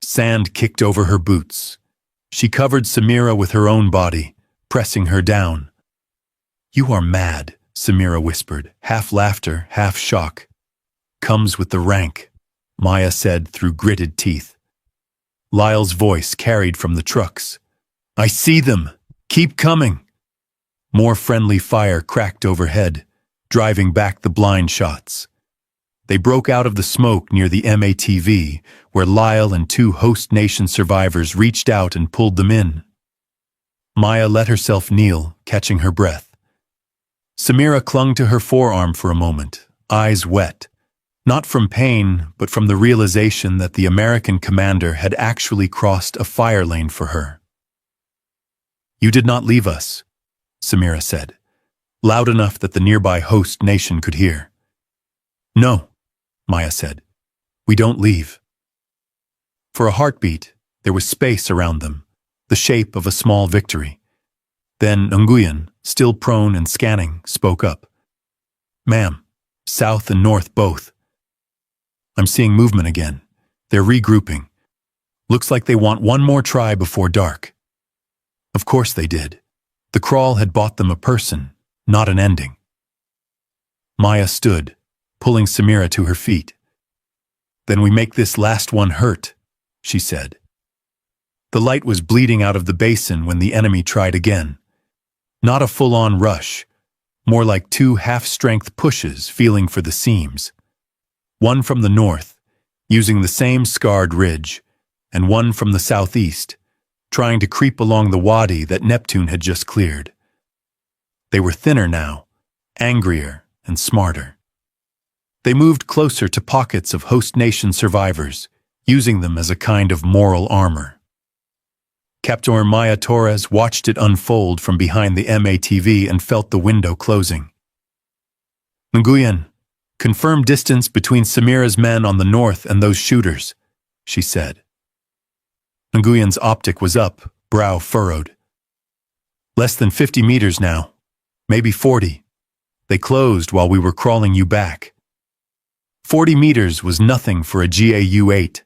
Sand kicked over her boots. She covered Samira with her own body, pressing her down. "You are mad," Samira whispered, half laughter, half shock. "Comes with the rank," Maya said through gritted teeth. Lyle's voice carried from the trucks. "I see them! Keep coming!" More friendly fire cracked overhead, driving back the blind shots. They broke out of the smoke near the MATV, where Lyle and two host nation survivors reached out and pulled them in. Maya let herself kneel, catching her breath. Samira clung to her forearm for a moment, eyes wet, not from pain, but from the realization that the American commander had actually crossed a fire lane for her. "You did not leave us," Samira said, loud enough that the nearby host nation could hear. "No," Maya said. "We don't leave." For a heartbeat, there was space around them, the shape of a small victory. Then Nguyen, still prone and scanning, spoke up. "Ma'am, south and north both. I'm seeing movement again. They're regrouping. Looks like they want one more try before dark." Of course they did. The crawl had bought them a person, not an ending. Maya stood, pulling Samira to her feet. "Then we make this last one hurt," she said. The light was bleeding out of the basin when the enemy tried again. Not a full-on rush, more like two half-strength pushes feeling for the seams. One from the north, using the same scarred ridge, and one from the southeast, trying to creep along the wadi that Neptune had just cleared. They were thinner now, angrier and smarter. They moved closer to pockets of host nation survivors, using them as a kind of moral armor. Captain Maya Torres watched it unfold from behind the MATV and felt the window closing. "Nguyen, confirm distance between Samira's men on the north and those shooters," she said. Nguyen's optic was up, brow furrowed. "Less than 50 meters now, maybe 40. They closed while we were crawling you back." 40 meters was nothing for a GAU-8.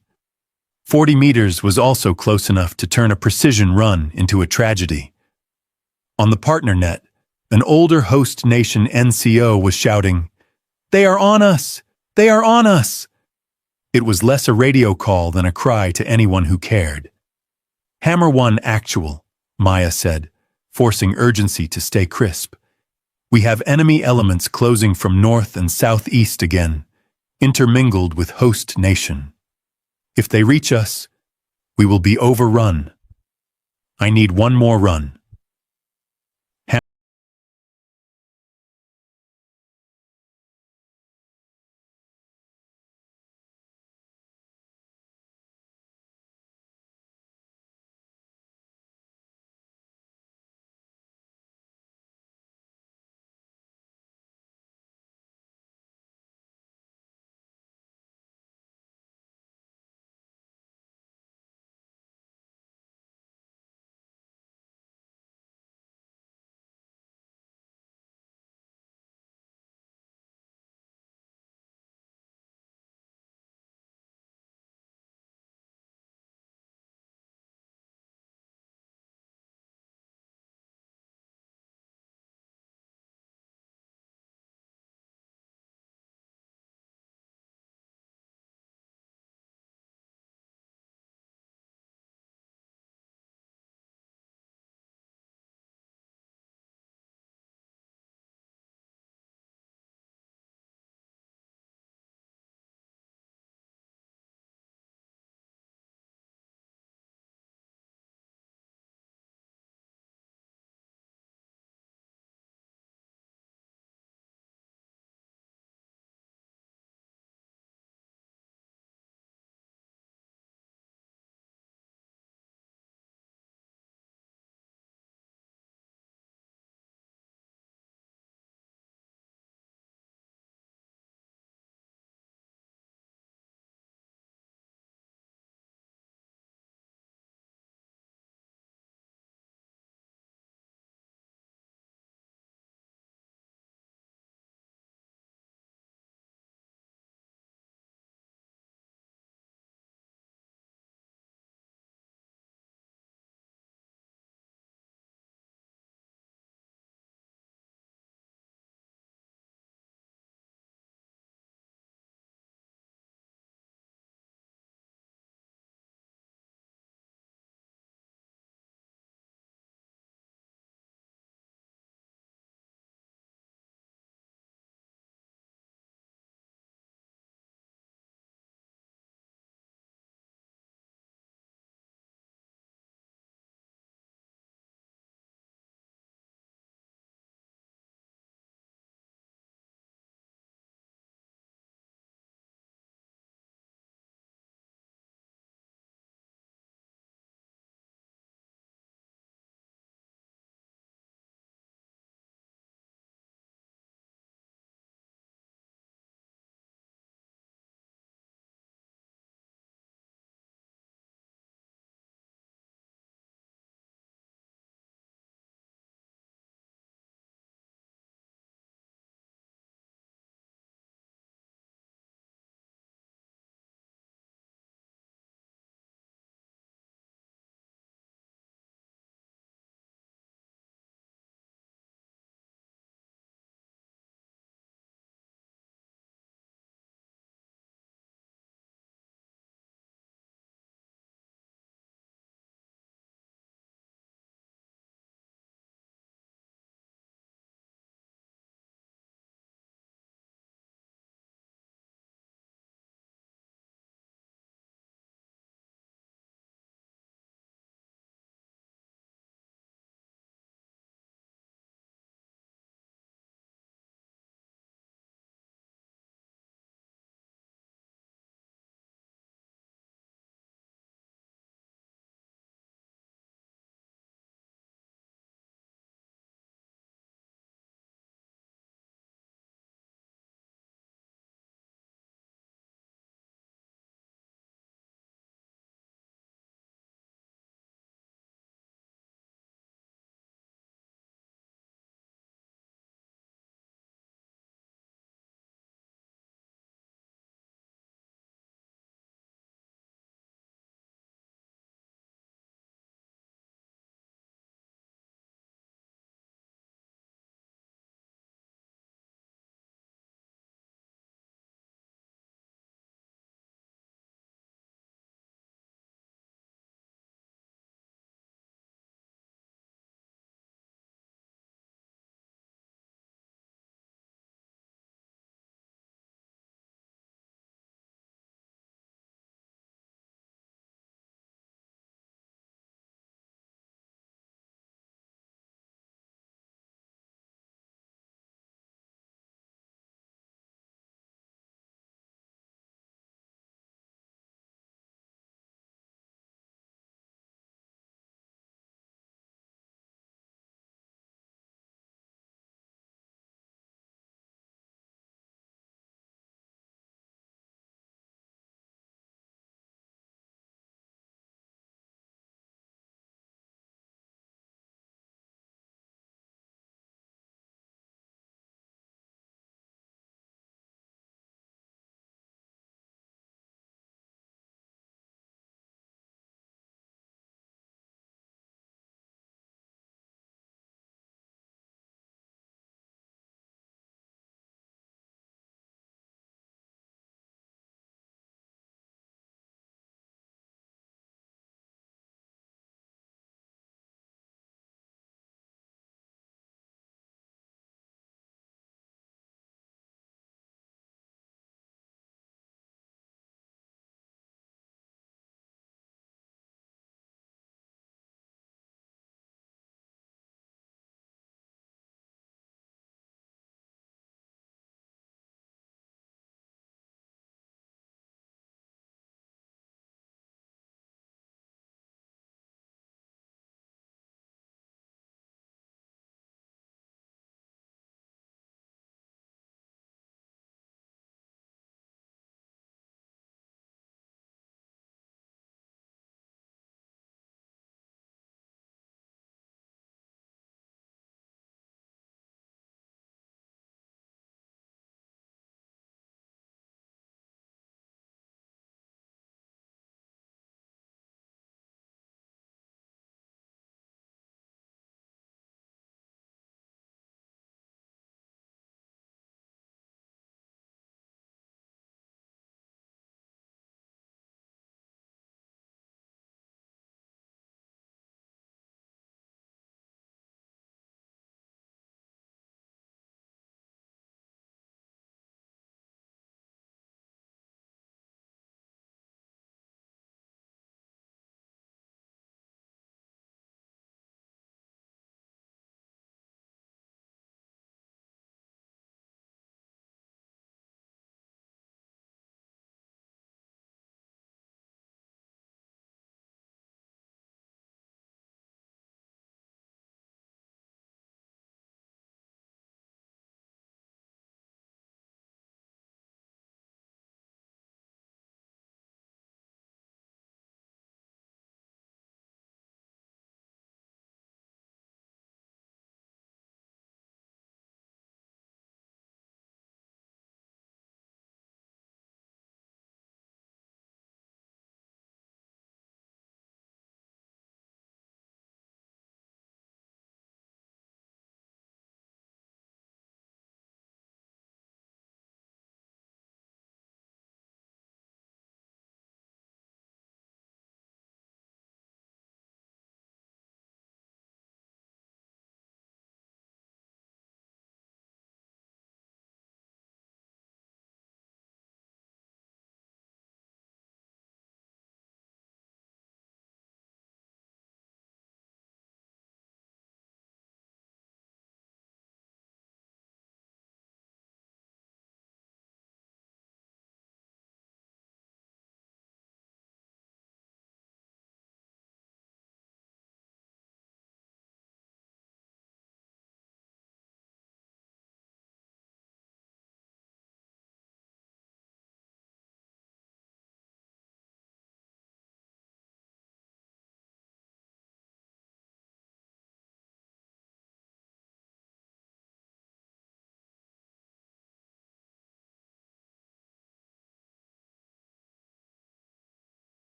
40 meters was also close enough to turn a precision run into a tragedy. On the partner net, an older host nation NCO was shouting, "They are on us! They are on us!" It was less a radio call than a cry to anyone who cared. "Hammer 1 actual," Maya said, forcing urgency to stay crisp. "We have enemy elements closing from north and southeast again, intermingled with host nation. If they reach us, we will be overrun. I need one more run."